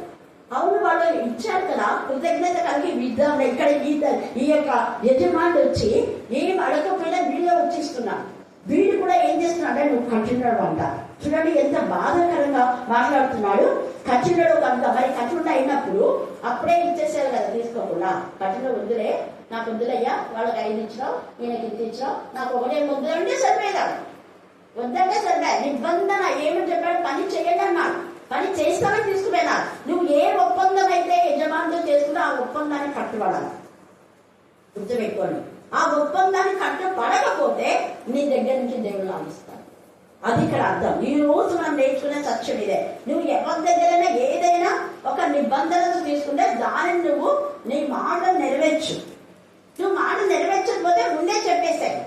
C: అవును, వాళ్ళు ఇచ్చారు కదా, కృతజ్ఞత కలిగి విద్దాం. ఇక్కడ ఈ యొక్క యజమాని వచ్చి ఏం అడగకపోయినా వీళ్ళే వచ్చిస్తున్నారు. వీళ్ళు కూడా ఏం చేస్తున్నాడు అంటే నువ్వు కఠినడు అంట. చూడండి ఎంత బాధాకరంగా మాట్లాడుతున్నాడు. కఠినడు కనుక మరి కఠిన అయినప్పుడు అప్పుడే ఇచ్చేసారు కదా తీసుకోకుండా. కఠిన వద్దులే, నాకు వద్దులయ్యా, వాళ్ళకి 5 ఇచ్చినావు, ఈయనకి ఇంత ఇచ్చినావు, నాకు ఒకటే వద్దు అంటే సరిపోయేదాడు. వద్దంటే సరిపోయా. నిబంధన ఏమని చెప్పాడు? పని చేయండి అన్నాడు. పని చేస్తామని తీసుకుపోయినా. నువ్వు ఏ ఒప్పందం అయితే యజమానితో చేసుకున్నా ఆ ఒప్పందాన్ని కట్టుబడాలి. గుర్తుపెట్టుకోండి. ఆ ఒప్పందాన్ని కట్టుబడకపోతే నీ దగ్గర నుంచి దేవుడు లాభిస్తాడు. అది ఇక్కడ అర్థం. ఈ రోజు మనం నేర్చుకునే సత్యం ఇదే. నువ్వు ఎవరి దగ్గరైనా ఏదైనా ఒక నిబంధనలు తీసుకుంటే దానిని నువ్వు నీ మాట నెరవేర్చు. నువ్వు మాట నెరవేర్చకపోతే ముందే చెప్పేసాయి,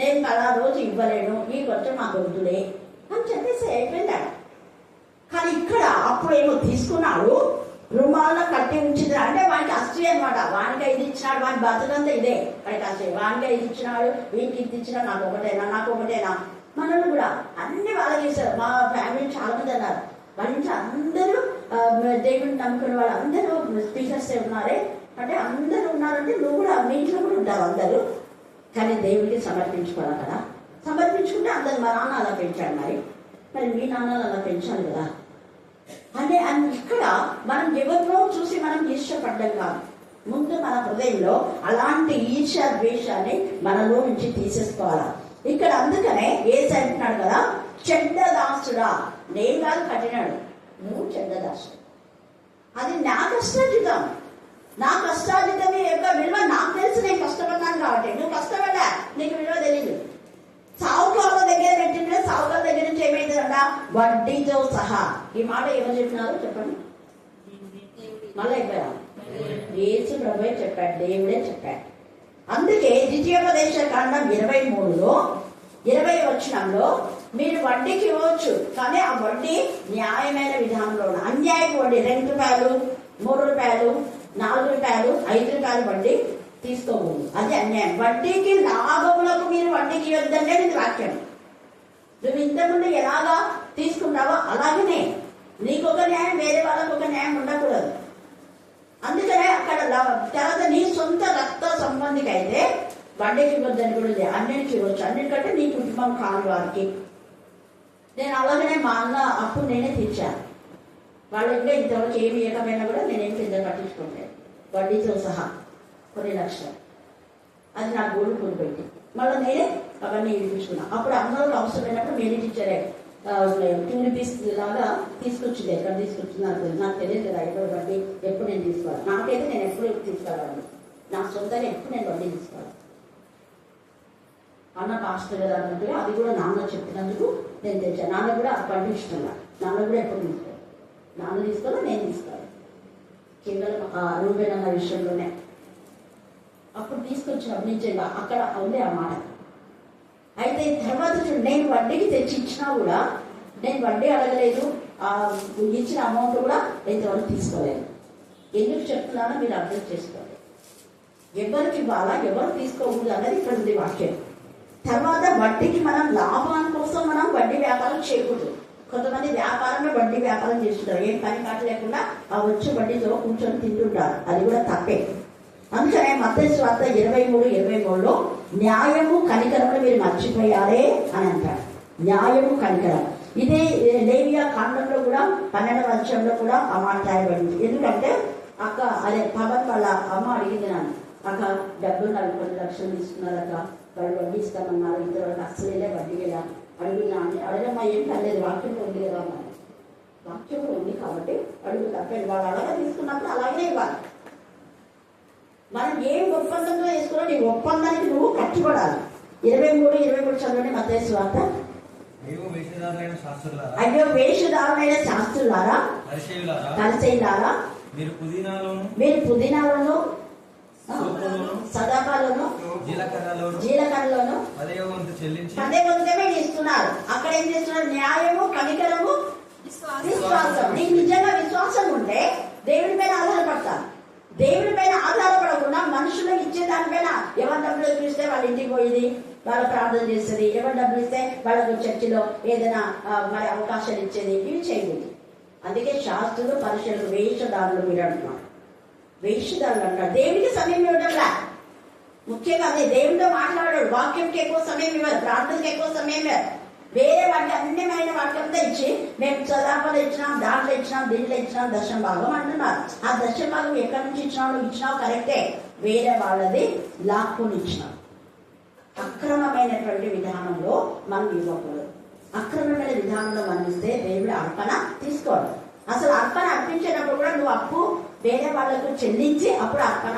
C: నేను పలా రోజు ఇవ్వలేను, ఈ కొంచెం మాకు వద్దులే అని చెప్పేసి అయిపోయిందాడు. కానీ ఇక్కడ అప్పుడు ఏమో తీసుకున్నాడు, రుమాల్లో కట్టి ఉంచింది. అంటే వానికి అస్త్రీ అనమాట. వానికి 5 ఇచ్చినాడు, వాని బతుకంతా ఇదే. వాడికి అస్త్రీ. వానికి 5 ఇచ్చినాడు, వీనికి ఇంత ఇచ్చినాడు, నాకు ఒకటేనా. మనల్ని కూడా అన్ని వాళ్ళకి చేశారు. మా ఫ్యామిలీ చాలా మంది అన్నారు. వాళ్ళ నుంచి అందరూ దేవుడిని నమ్ముకునే వాళ్ళు అందరూ స్పీకర్స్ ఉన్నారే. అంటే అందరూ ఉన్నారంటే నువ్వు కూడా మీ ఇంట్లో కూడా ఉంటారు అందరూ. కానీ దేవుడికి సమర్పించుకోవాలి కదా. సమర్పించుకుంటే అందరు మా నాన్న అలా పెంచాడు, మరి మీ నాన్నలు అలా పెంచాలి కదా. అంటే ఇక్కడ మనం ఎవరినో చూసి మనం ఈర్ష్యపడ్డం కాదు. ముందు మన హృదయంలో అలాంటి ఈర్ష్య ద్వేషాన్ని మనలో నుంచి తీసేసుకోవాలా. ఇక్కడ అందుకనే యేసు అంటున్నాడు కదా, చెడ్డదాసుడా, నేను కాదు కట్టినాడు, నువ్వు చెడ్డదాసుడు. అది నా కష్టార్జితం. నా కష్టార్జితం యొక్క విలువ నాకు తెలుసు. నేను కష్టపడ్డాను కాబట్టి. నువ్వు కష్టపడ్డా, నీకు విలువ తెలియదు. సావుకారుల దగ్గర పెట్టిన సావుకారుల దగ్గర నుంచి ఏమైందంట? వడ్డీతో సహా. ఈ మాట ఎవరు చెప్పినారు చెప్పండి? మళ్ళీ అయిపోయా. యేసు ప్రభువే చెప్పాడు, దేవుడే చెప్పాడు. అందుకే ద్వితీయోపదేశ కాండం 23లో 20 వచనంలో మీరు వడ్డీకి ఇవ్వచ్చు, కానీ ఆ వడ్డీ న్యాయమైన విధానంలో. అన్యాయపు వడ్డీ 2 రూపాయలు, 3 రూపాయలు, 4 రూపాయలు, 5 రూపాయలు వడ్డీ తీసుకోకూడదు. అది అన్యాయం. వడ్డీకి లాభములకు మీరు వడ్డీకి ఇవ్వద్దంటే ఇది వాక్యం. నువ్వు ఇంతకుముందు ఎలాగా తీసుకున్నావో అలాగనే నీకు ఒక న్యాయం, వేరే వాళ్ళకు ఒక న్యాయం ఉండకూడదు. అందుకనే అక్కడ తర్వాత నీ సొంత రక్త సంబంధికి అయితే వడ్డీకి ఇవ్వద్దని కూడా లేదు, అన్నిటికి ఇవ్వచ్చు. అన్నిటికంటే నీ కుటుంబం కాని వారికి. నేను అలాగనే మా అన్న అప్పుడు నేనే తీర్చాను. వాళ్ళు ఇంకా ఇంతవరకు ఏమి ఇవ్వకపోయినా కూడా నేనేం కింద పట్టించుకుంటాను, వడ్డీతో సహా కొన్ని లక్షలు. అది నా గోల్డ్ కొని పెట్టి మళ్ళీ నేనే అవన్నీ ఇప్పించుకున్నా. అప్పుడు అందరూ అవసరమైనప్పుడు నేనే టీచరే 2 రూపీస్ లాగా తీసుకొచ్చింది. ఎక్కడ తీసుకొచ్చింది నాకు తెలియదు కదా. ఎక్కడ వడ్డీ ఎప్పుడు నేను తీసుకోవాలి. నాకైతే నేను ఎప్పుడు తీసుకోవాలి, నా సొంతంగా ఎప్పుడు నేను వడ్డీ తీసుకోవాలి. అన్న పాస్టర్ కదా అన్నట్టుగా అది కూడా నాన్న చెప్పినందుకు నేను తెచ్చాను. నాన్న కూడా పండిస్తున్నా. నాన్న కూడా ఎప్పుడు తీసుకోవాలి, నాన్న తీసుకోవాలి, నేను తీసుకోవాలి. కేవలం రూపాయలు అన్న విషయంలోనే అప్పుడు తీసుకొచ్చినప్పుడు నిజంగా అక్కడ ఉంది ఆ మాట. అయితే తర్వాత చూడండి, నేను వడ్డీకి తెచ్చి ఇచ్చినా కూడా నేను వడ్డీ అడగలేదు. ఇచ్చిన అమౌంట్ కూడా ఇంతవరకు తీసుకోలేదు. ఎందుకు చెప్తున్నానో మీరు అర్థం చేసుకోవాలి. ఎవరికి ఇవ్వాలా, ఎవరు తీసుకోకూడదు అన్నది ఇక్కడ ఉంది వాక్యం. తర్వాత వడ్డీకి మనం లాభాల కోసం మనం వడ్డీ వ్యాపారం చేయకూడదు. కొంతమంది వ్యాపారంలో వడ్డీ వ్యాపారం చేస్తుంటారు. ఏం పని కాట లేకుండా ఆ వచ్చే వడ్డీతో కూర్చొని తింటుంటారు. అది కూడా తప్పే. అందుకనే మత్తయి సువార్త 23:23లో న్యాయము కనికరమును మీరు మర్చిపోయారే అని అంటాడు. న్యాయము కనికరం. ఇదే లేవియా కాండంలో కూడా 12వ అధ్యాయంలో కూడా ఆ మాట రాయబడింది. ఎందుకంటే అదే పవన్ వాళ్ళ అమ్మ అడిగింది నన్ను, అక్క డబ్బులు 40 లక్షలు తీసుకున్నారక్క, వాళ్ళు వడ్డీ ఇస్తామన్నారు, ఇంతవరకు అసలే వడ్డీ కదా అడుగున్నా అని. అడగమ్మా, ఏం పర్లేదు, వాక్యంలో ఉంది కదా అమ్మ. వాక్యంలో ఉంది కాబట్టి అడుగు తప్పేది. వాళ్ళు అలాగే తీసుకున్నప్పుడు అలాగే ఇవ్వాలి. మనం ఏం ఒప్పందంలో వేసుకున్నా నీ ఒప్పందానికి నువ్వు కట్టుబడాలి. 23:23 చదవండి మత్తయి సువార్త. అయ్యో వేషధారులైన శాస్త్రులారా, పరిసయ్యులారా, మీరు పుదీనాలను సదాపాలను జీలకర్రలోను 10వ వంతుమే ఇస్తున్నారు. అక్కడ ఏం చేస్తున్నారు? న్యాయము, కనికరము, విశ్వాసం. నీకు నిజంగా విశ్వాసం ఉంటే దేవుడి పైన ఆధారపడతాను. దేవుడి పైన ఆధారపడకుండా మనుషులు ఇచ్చే దానిపైన ఎవరు డబ్బులు ఇస్తే వాళ్ళ ఇంటికి పోయింది, వాళ్ళ ప్రార్థన చేస్తుంది, ఎవరు డబ్బులు ఇస్తే వాళ్ళకు చర్చిలో ఏదైనా మరి అవకాశాలు ఇచ్చేది, ఇవి చేయకూడదు. అందుకే శాస్త్రులు పరిశీలన వేషధారులు మీరు అంటున్నారు. వేషధారులు అంటారు. దేవుడికి సమయం ఇవ్వడంలా. ముఖ్యంగా అదే దేవుడితో మాట్లాడాడు. వాక్యంకి ఎక్కువ సమయం ఇవ్వరు, ప్రార్థనకి ఎక్కువ సమయం ఇవ్వరు. వేరే వాటికి అన్యమైన వాటికంతా ఇచ్చి మేము చదాపలు ఇచ్చినాం, దాంట్లో ఇచ్చినాం, దీంట్లో ఇచ్చినాం, దశమ భాగం అంటున్నారు. ఆ దశమ భాగం ఎక్కడి నుంచి ఇచ్చినావు? నువ్వు ఇచ్చినావు కరెక్టే, వేరే వాళ్ళది లాక్కుని ఇచ్చినావు. అక్రమమైనటువంటి విధానంలో మనం ఇవ్వకూడదు. అక్రమమైన విధానంలో మనం ఇస్తే దేవుడు అర్పణ తీసుకోవాలి. అసలు అర్పణ అర్పించేటప్పుడు కూడా నువ్వు అప్పు వేరే వాళ్ళకు చెల్లించి అప్పుడు అర్పణ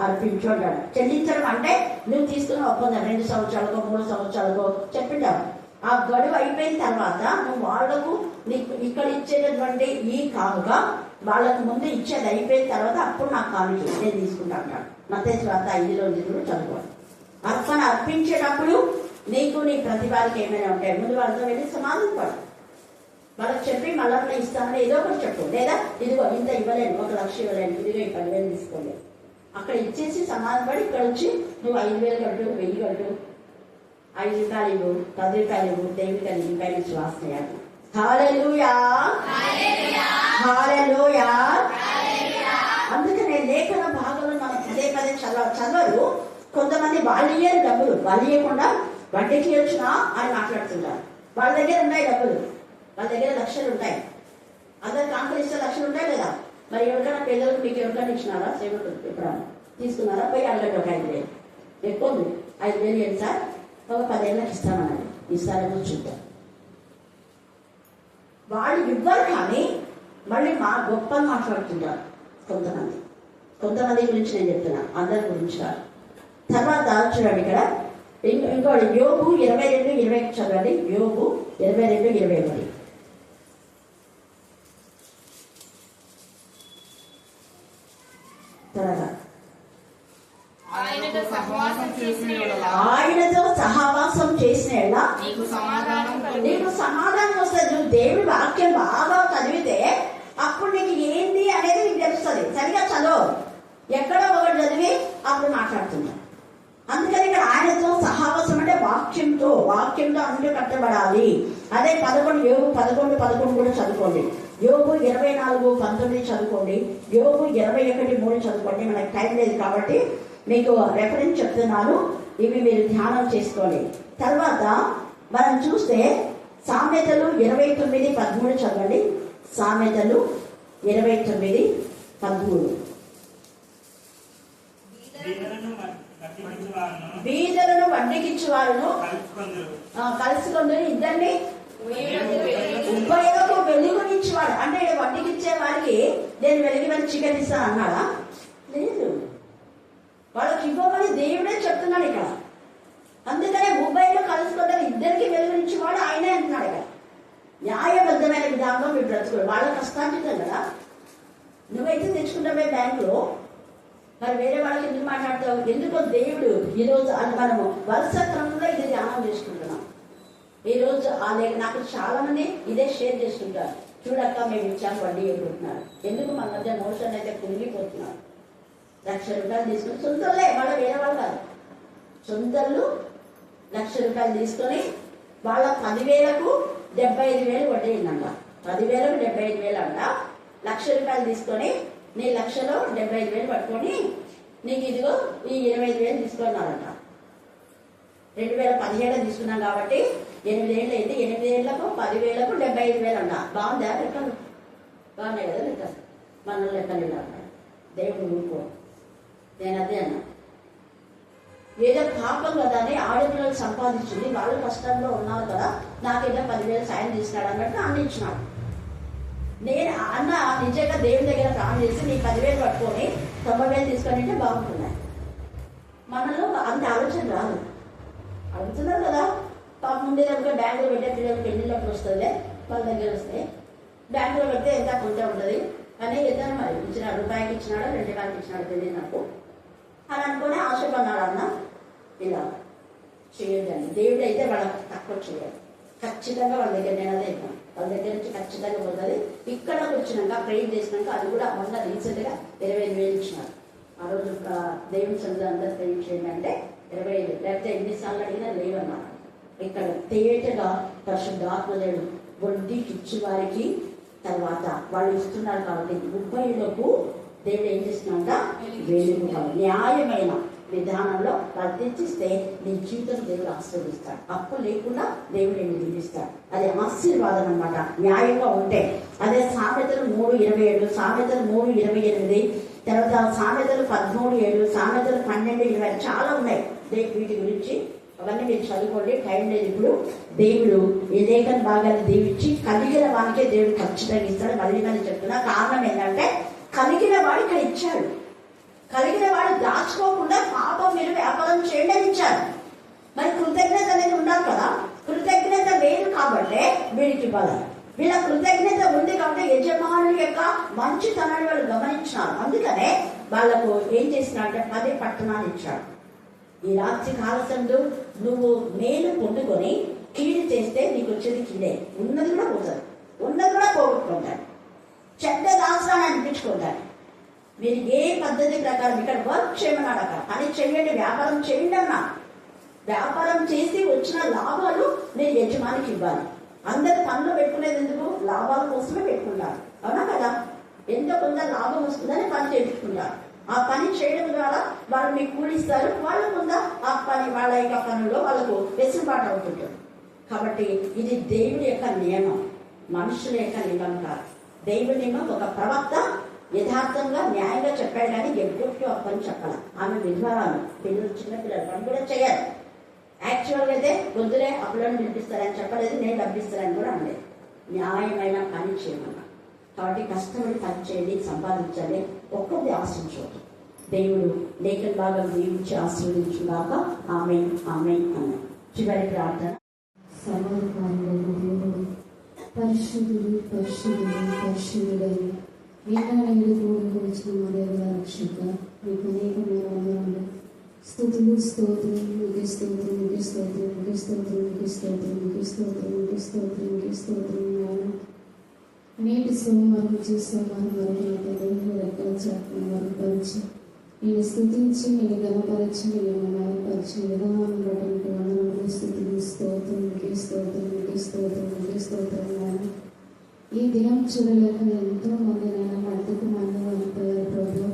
C: అర్పించు అంటాడు. చెల్లించడం అంటే నువ్వు తీసుకున్న ఒప్పందం 2 సంవత్సరాలకో 3 సంవత్సరాలకో చెప్పింటావు. ఆ గడువు అయిపోయిన తర్వాత నువ్వు వాళ్లకు నీకు ఇక్కడ ఇచ్చేటటువంటి ఈ కానుక వాళ్ళకు ముందు ఇచ్చేది అయిపోయిన తర్వాత అప్పుడు నాకు కానుక నేను తీసుకుంటా అంటాడు. మత్తయి సువార్త 5లో చదువుకోవాలి. అర్పణ అర్పించేటప్పుడు నీకు నీ ప్రతి వారికి ఏమైనా ఉంటాయి, ముందు వాళ్ళతో వెళ్ళి సమాధానపడు. వాళ్ళకి చెప్పి మళ్ళీ ఇస్తామని ఏదో ఒకటి చెప్పు. లేదా ఇదిగో ఇంత ఇవ్వలేను, 1 లక్ష ఇవ్వలేను, ఇదిగో ఈ 10,000 తీసుకోలేదు. అక్కడ ఇచ్చేసి సమాధానపడి ఇక్కడ వచ్చి నువ్వు 5,000 కట్టు, 1000 కట్టు, 5 రూపాయలు ఇవ్వు, 10 రూపాయలు ఇవ్వు, దేవుడికి అది రూపాయలు విశ్వాస చేయాలి. హల్లెలూయా, హల్లెలూయా. అందుకనే లేఖన భాగంలో మనం పదే చదవరు. కొంతమంది వాళ్ళు ఇయ్యరు డబ్బులు, వాళ్ళు ఇవ్వకుండా వడ్డీకి వచ్చినా అని మాట్లాడుతుంటారు. వాళ్ళ దగ్గర ఉన్నాయి డబ్బులు, వాళ్ళ దగ్గర లక్షలు ఉంటాయి. అందరు కాంకులు ఇస్తే లక్షలు ఉంటాయి లేదా? మరి ఎవరికైనా పేదలకు మీకు ఎవరికైనా ఇచ్చినారా? సేవకులు ఎప్పుడైనా తీసుకున్నారా? పోయి అడగండి, ఒక 5,000 ఎక్కువ ఉంది, 5,000 ఏంటి సార్, ఒక 10 ఏళ్ళకి ఇస్తామన్నది, ఇస్తారేమో చూద్దాం. వాళ్ళు ఇవ్వరు, కానీ మళ్ళీ మా గొప్ప మాట్లాడుతుంటారు. కొంతమంది గురించి నేను చెప్తున్నా, అందరి గురించి కాదు. తర్వాత చూడండి ఇక్కడ ఇంకోటి యోబు 22:20 చదవండి. యోబు 22:21. త్వరగా. ఆయనతో సహవాసం చేసిన నీకు సమాధానం వస్తుంది. నువ్వు దేవుడి వాక్యం బాగా చదివితే అప్పుడు నీకు ఏంది అనేది నీకు తెలుస్తుంది. సరిగా చదువు, ఎక్కడో ఒకటి చదివి అప్పుడు మాట్లాడుతున్నా. అందుకని ఇక్కడ ఆయనతో సహవాసం అంటే వాక్యంతో అంటు కట్టబడాలి. అదే 11 యోబు 11:11 కూడా చదువుకోండి. యోబు 24:19 చదువుకోండి. యోబు 21:3 చదువుకోండి. మనకి టైం లేదు కాబట్టి మీకు రెఫరెన్స్ చెప్తున్నాను, ఇవి మీరు ధ్యానం చేసుకోండి. తర్వాత మనం చూస్తే సామెతలు 29:13 చదవండి. సామెతలు 29:13. బీదలను వడ్డీకిచ్చు వారును కలుసుకుందరు, ఇద్దరిని ఉభయకు వెలుగునిచ్చేవాడు. అంటే వడ్డీకిచ్చే వారికి నేను వెలిగిమని చికెన్ ఇస్తాను అన్నాడా? లేదు, వాళ్ళకి ఇవ్వమని దేవుడే చెప్తున్నాడు ఇక్కడ. అందుకనే ఉభయలో కలుసుకుంటారు, ఇద్దరికి వెలుగునిచ్చేవాడు ఆయనే అంటున్నాడు ఇక్కడ. న్యాయబద్ధమైన విధానంలో మీరు బ్రతుకోడు. వాళ్ళ కష్టార్జితం కదా, నువ్వైతే తెచ్చుకుంటావే బ్యాంకులో, మరి వేరే వాళ్ళకి ఎందుకు మాట్లాడతావు? ఎందుకో దేవుడు ఈరోజు అది మనము వరుస క్రమంలో ఇది ధ్యానం చేసుకుంటున్నాం. ఈరోజు నాకు చాలా మంది ఇదే షేర్ చేసుకుంటారు. చూడక్క మేము ఇచ్చాము, వడ్డీ ఎదుగుతున్నారు. ఎందుకు మన మధ్య మోషన్ అయితే కుమిలిపోతున్నారు. 1,00,000 రూపాయలు తీసుకుని సొంతలే, మళ్ళీ వేరే వాళ్ళు కాదు, సొంతలు 1,00,000 రూపాయలు తీసుకొని వాళ్ళ 10,000కు 75,000 వడ్డీ అయిందంట. 10,000కు 75,000 అంట. 1,00,000 రూపాయలు తీసుకొని నీ 1,00,000లో 75,000 పట్టుకొని నీకు ఇదిగో ఈ 25,000 తీసుకున్నారంట. 2017 తీసుకున్నాం కాబట్టి 8 ఏళ్ళు అయింది. 8 ఏళ్లకు 10,000కు 75,000 అంట. బాగుందా లెక్కలు? బాగున్నాయి కదా లెక్క? మన లెక్కలు ఇలా ఉన్నాయి. దేవుడు ఊరుకో. నేను అదే అన్నా, ఏదో పాపం కదా అని ఆడపిల్లలు సంపాదించింది, వాళ్ళు కష్టంలో ఉన్నారు కదా, నాకేదో 10,000 సాయం తీసుకున్నాడు అన్నట్టు అన్ని ఇచ్చినాడు. నేను అన్న నిజంగా దేవుని దగ్గర ప్రాణం చేసి నీ 10,000 పట్టుకొని 90,000 తీసుకొని అంటే బాగుంటున్నాయి. మనలో అంత ఆలోచన రాదు. అడుగుతున్నారు కదా, పాప ముందే దగ్గర బ్యాంకులో పెట్టే పిల్లలు పెళ్ళిళ్ళప్పుడు వస్తుంది, వాళ్ళ దగ్గర వస్తే బ్యాంకులో పెడితే ఎంత కొంత ఉంటుంది అని ఇద్దరు మరి ఇచ్చినాడు, రూపాయికి ఇచ్చినాడు, 2 రూపాయలకి ఇచ్చినాడు తెలియదు నాకు అని అనుకుని ఆశపడినాడు. అన్న ఇలా చేయొద్దండి, దేవుడు అయితే వాళ్ళకి తక్కువ చేయాలి. ఖచ్చితంగా వాళ్ళ దగ్గర నేను అదే ఇద్దాం, వాళ్ళ దగ్గర నుంచి ఖచ్చితంగా పోతుంది. ఇక్కడకు వచ్చినాక ప్రేర్ చేసినాక అది కూడా మొన్న రీసెంట్గా 25,000 ఇచ్చినారు. ఆ రోజు దేవుని సందులో అందరూ ప్రేర్ చేయండి అంటే 25,000, లేకపోతే ఎన్నిసార్లు అడిగినా లేవన్నమాట. ఇక్కడ తేటగా పరిశుద్ధాత్మదేవుడు వడ్డీకి ఇచ్చి వారికి తర్వాత వాళ్ళు ఇస్తున్నారు కాబట్టి 30,000కు దేవుడు ఏం చేస్తున్నాడ? వెలుగు న్యాయమైన విధానంలో వర్తించిస్తే నీ జీవితం దేవుడు ఆశీర్వదిస్తాడు. అప్పు లేకుండా దేవుడు నిన్ను దీవిస్తాడు. అది ఆశీర్వాదం అన్నమాట, న్యాయంగా ఉంటే. అదే సామెతలు 3:27, సామెతలు 3:28, తర్వాత సామెతలు 13:7, సామెతలు 12:20 చాలా ఉన్నాయి వీటి గురించి. అవన్నీ మీరు చదువుకోండి, టైం లేదు ఇప్పుడు. దేవుడు ఈ లేఖన భాగాన్ని దీవించి కలిగిన వానికే దేవుడు ఖచ్చితంగా ఇస్తాడు. మళ్ళీ చెప్తున్నా, కారణం ఏంటంటే కలిగిన వాడు ఇక్కడ ఇచ్చాడు. కలిగిన వాడు దాచుకోకుండా పాపం మీరు వ్యాపారం చేయడం ఇచ్చారు. మరి కృతజ్ఞత అనేది ఉండాలి కదా. కృతజ్ఞత లేదు కాబట్టి వీడికి ఇవ్వాలి. వీళ్ళ కృతజ్ఞత ఉంది కాబట్టి యజమానుల యొక్క మంచితనాన్ని వాళ్ళు గమనించినారు. అందుకనే వాళ్లకు ఏం చేసినారంటే 10 పట్టణాలు ఇచ్చాడు. ఈ రాత్రి కాలసందు నువ్వు మేలు పొందుకొని కీడు చేస్తే నీకు వచ్చేది కీడే. ఉన్నది కూడా పోతుంది, ఉన్నది కూడా పోగొట్టుకుంటాడు, చెడ్డ దాసరాన్ని అనిపించుకుంటాడు. మీరు ఏ పద్ధతి ప్రకారం ఇక్కడ వర్క్ చేయమన్నాడు, అక్కడ పని చెయ్యండి, వ్యాపారం చేయండి అన్నా. వ్యాపారం చేసి వచ్చిన లాభాలు నేను యజమానికి ఇవ్వాలి. అందరు పనులు పెట్టుకునేది ఎందుకు? లాభాల కోసమే పెట్టుకుంటారు, అవునా కదా. ఎంతో కొంత లాభం వస్తుందని పని చేయించుకుంటారు. ఆ పని చేయడం ద్వారా వాళ్ళు మీకు కూలిస్తారు, వాళ్ళ కొంత ఆ పని వాళ్ళ యొక్క పనుల్లో వాళ్ళకు వెసులుబాటు అవుతుంటుంది. కాబట్టి ఇది దేవుడి యొక్క నియమం, మనుషుల యొక్క నియమం కాదు. దేవుడి నియమం ఒక ప్రవక్త యథార్థంగా న్యాయంగా చెప్పాడు, కానీ ఎగ్గొట్టి ఒక పని చెప్పాలి. ఆమె విధ్వరాలు, పిల్లలు చిన్నపిల్లలు పని కూడా చేయాలి. యాక్చువల్గా అయితే వద్దులే అప్పులను నిలిపిస్తారని చెప్పలేదు, నేను డబ్బిస్తానని కూడా అనలేదు. న్యాయమైన పని చేయమన్నా. కాబట్టి కష్టపడి పని చేయండి, సంపాదించాలి, ఒక్కరిది ఆశించవద్దు. దేవుడు లేఖన భాగం దీవించి ఆశీర్వదించుగాక. ఆమేన్ ఆమేన్ అన్న చివరి ప్రార్థన.
D: సర్వకారుడైన దేవుడు, పరిశుద్ధుడు పరిశుద్ధుడు పరిశుద్ధుడైన వీణాడు పూర్వకు వచ్చిన మా దేవుల రక్షక, మీకు అనేకమైన వందనాలు, స్తుతులు, స్తోత్రం, మీకు స్తోత్రం, మీకు స్తోత్రం, మీకు స్తోత్రం, మీకు స్తోత్రం, మీకు స్తోత్రం, మీకు స్తోత్రం, మీకు స్తోత్రం. నేటి సోమవారం సోమవారం వరకు రెక్కల చాటును వరపరిచి నేను స్తుతించి నేను గణపరిచి నేను న్యాయపరిచి విధానం బట్టి వందనములు, స్తుతులు, స్తోత్రం, మీకు స్తోత్రం, మీకు స్తోత్రం, మీకు స్తోత్రం. నాయన ఈ దినం చూడలేక ఎంతో మంది నాయన మద్దతు మంది అయిపోయారు ప్రభు.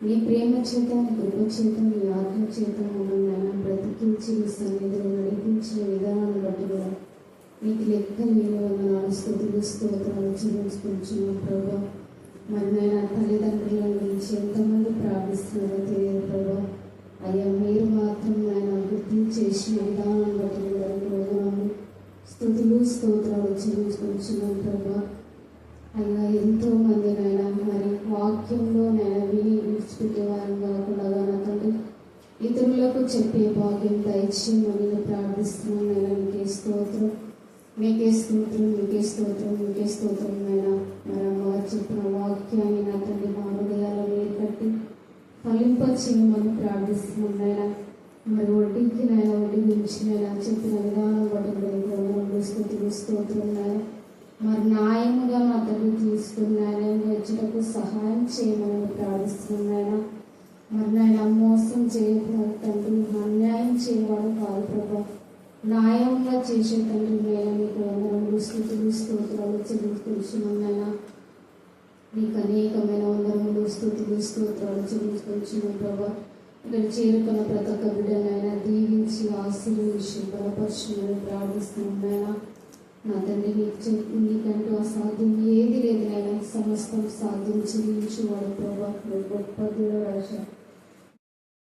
D: నీ ప్రేమ చేత, నీ కృప చేత, నీ ఆజ్ఞ చేత మమ్మల్ని నాయన బ్రతికించి నీ సన్నిధిలో నడిపించిన విధానాన్ని బట్టి కూడా నీకు లెక్క లేని వందనాలు, స్తుతులు, స్తోత్రాలు చెల్లించుకుంటున్నాం ప్రభా. మరి నేను తల్లిదండ్రుల గురించి ఎంతమంది ప్రార్థిస్తున్నారో తెలియదు ప్రభా. అయ్యా మీరు మాత్రం ఆయన అభివృద్ధి చేసిన విధానం బట్టి వందనాలు, స్తుతులు, స్తోత్రాలు చెల్లించుకుంటున్నాం ప్రభా. అయ్యా ఎంతో మంది నాయన మరి వాక్యంలో నేను విని విడిచిపెట్టే వారిని కాకుండా తండ్రి ఇతరులకు చెప్పే భాగ్యం దయచేయమని ప్రార్థిస్తున్నాం. నేను మీకే స్తోత్రం, మీకే స్తోత్రం, మీకే స్తోత్రం, మీకే స్తోత్రం. అయినా మరి అమ్మవారు చెప్పిన వాక్యాన్ని నా తండ్రి మా హృదయాలను ఏర్పట్టి ఫలింపచేయమని ప్రార్థిస్తున్నాం. అయినా మరి వడ్డీకి నాయన వడ్డీ గురించి నేను చెప్పిన విధానం బట్టి స్తుతులు, స్తోత్రం. నాయన మరి న్యాయముగా నా తండ్రి తీసుకుని నాయన వచ్చేటప్పుడు సహాయం చేయమని ప్రార్థిస్తున్నాం. మరి నాయన మోసం చేయకుండా తండ్రి అన్యాయం చేయవాడు కాదు ప్రభా, న్యాయంగా చేసే తండ్రి నేను మీకు వందనములు, స్తుతులు, స్తోత్రాలు చెల్లించుకుంటున్నాను. నీకు అనేకమైన వందనములు, స్తుతులు, స్తోత్రాలు చెల్లించుకుంటున్నాను ప్రభా. ఇక్కడ చేరుకున్న ప్రతి ఒక్క బిడ్డనైనా దీవించి ఆశీర్వదించి బలపరచుమని ప్రార్థిస్తున్నాను. నా తండ్రి నీకంటూ అసాధ్యం ఏది లేదు నాయన, సమస్తం సాధ్యం చెల్లించేవాడు ప్రభా. గొప్ప దేవుడు.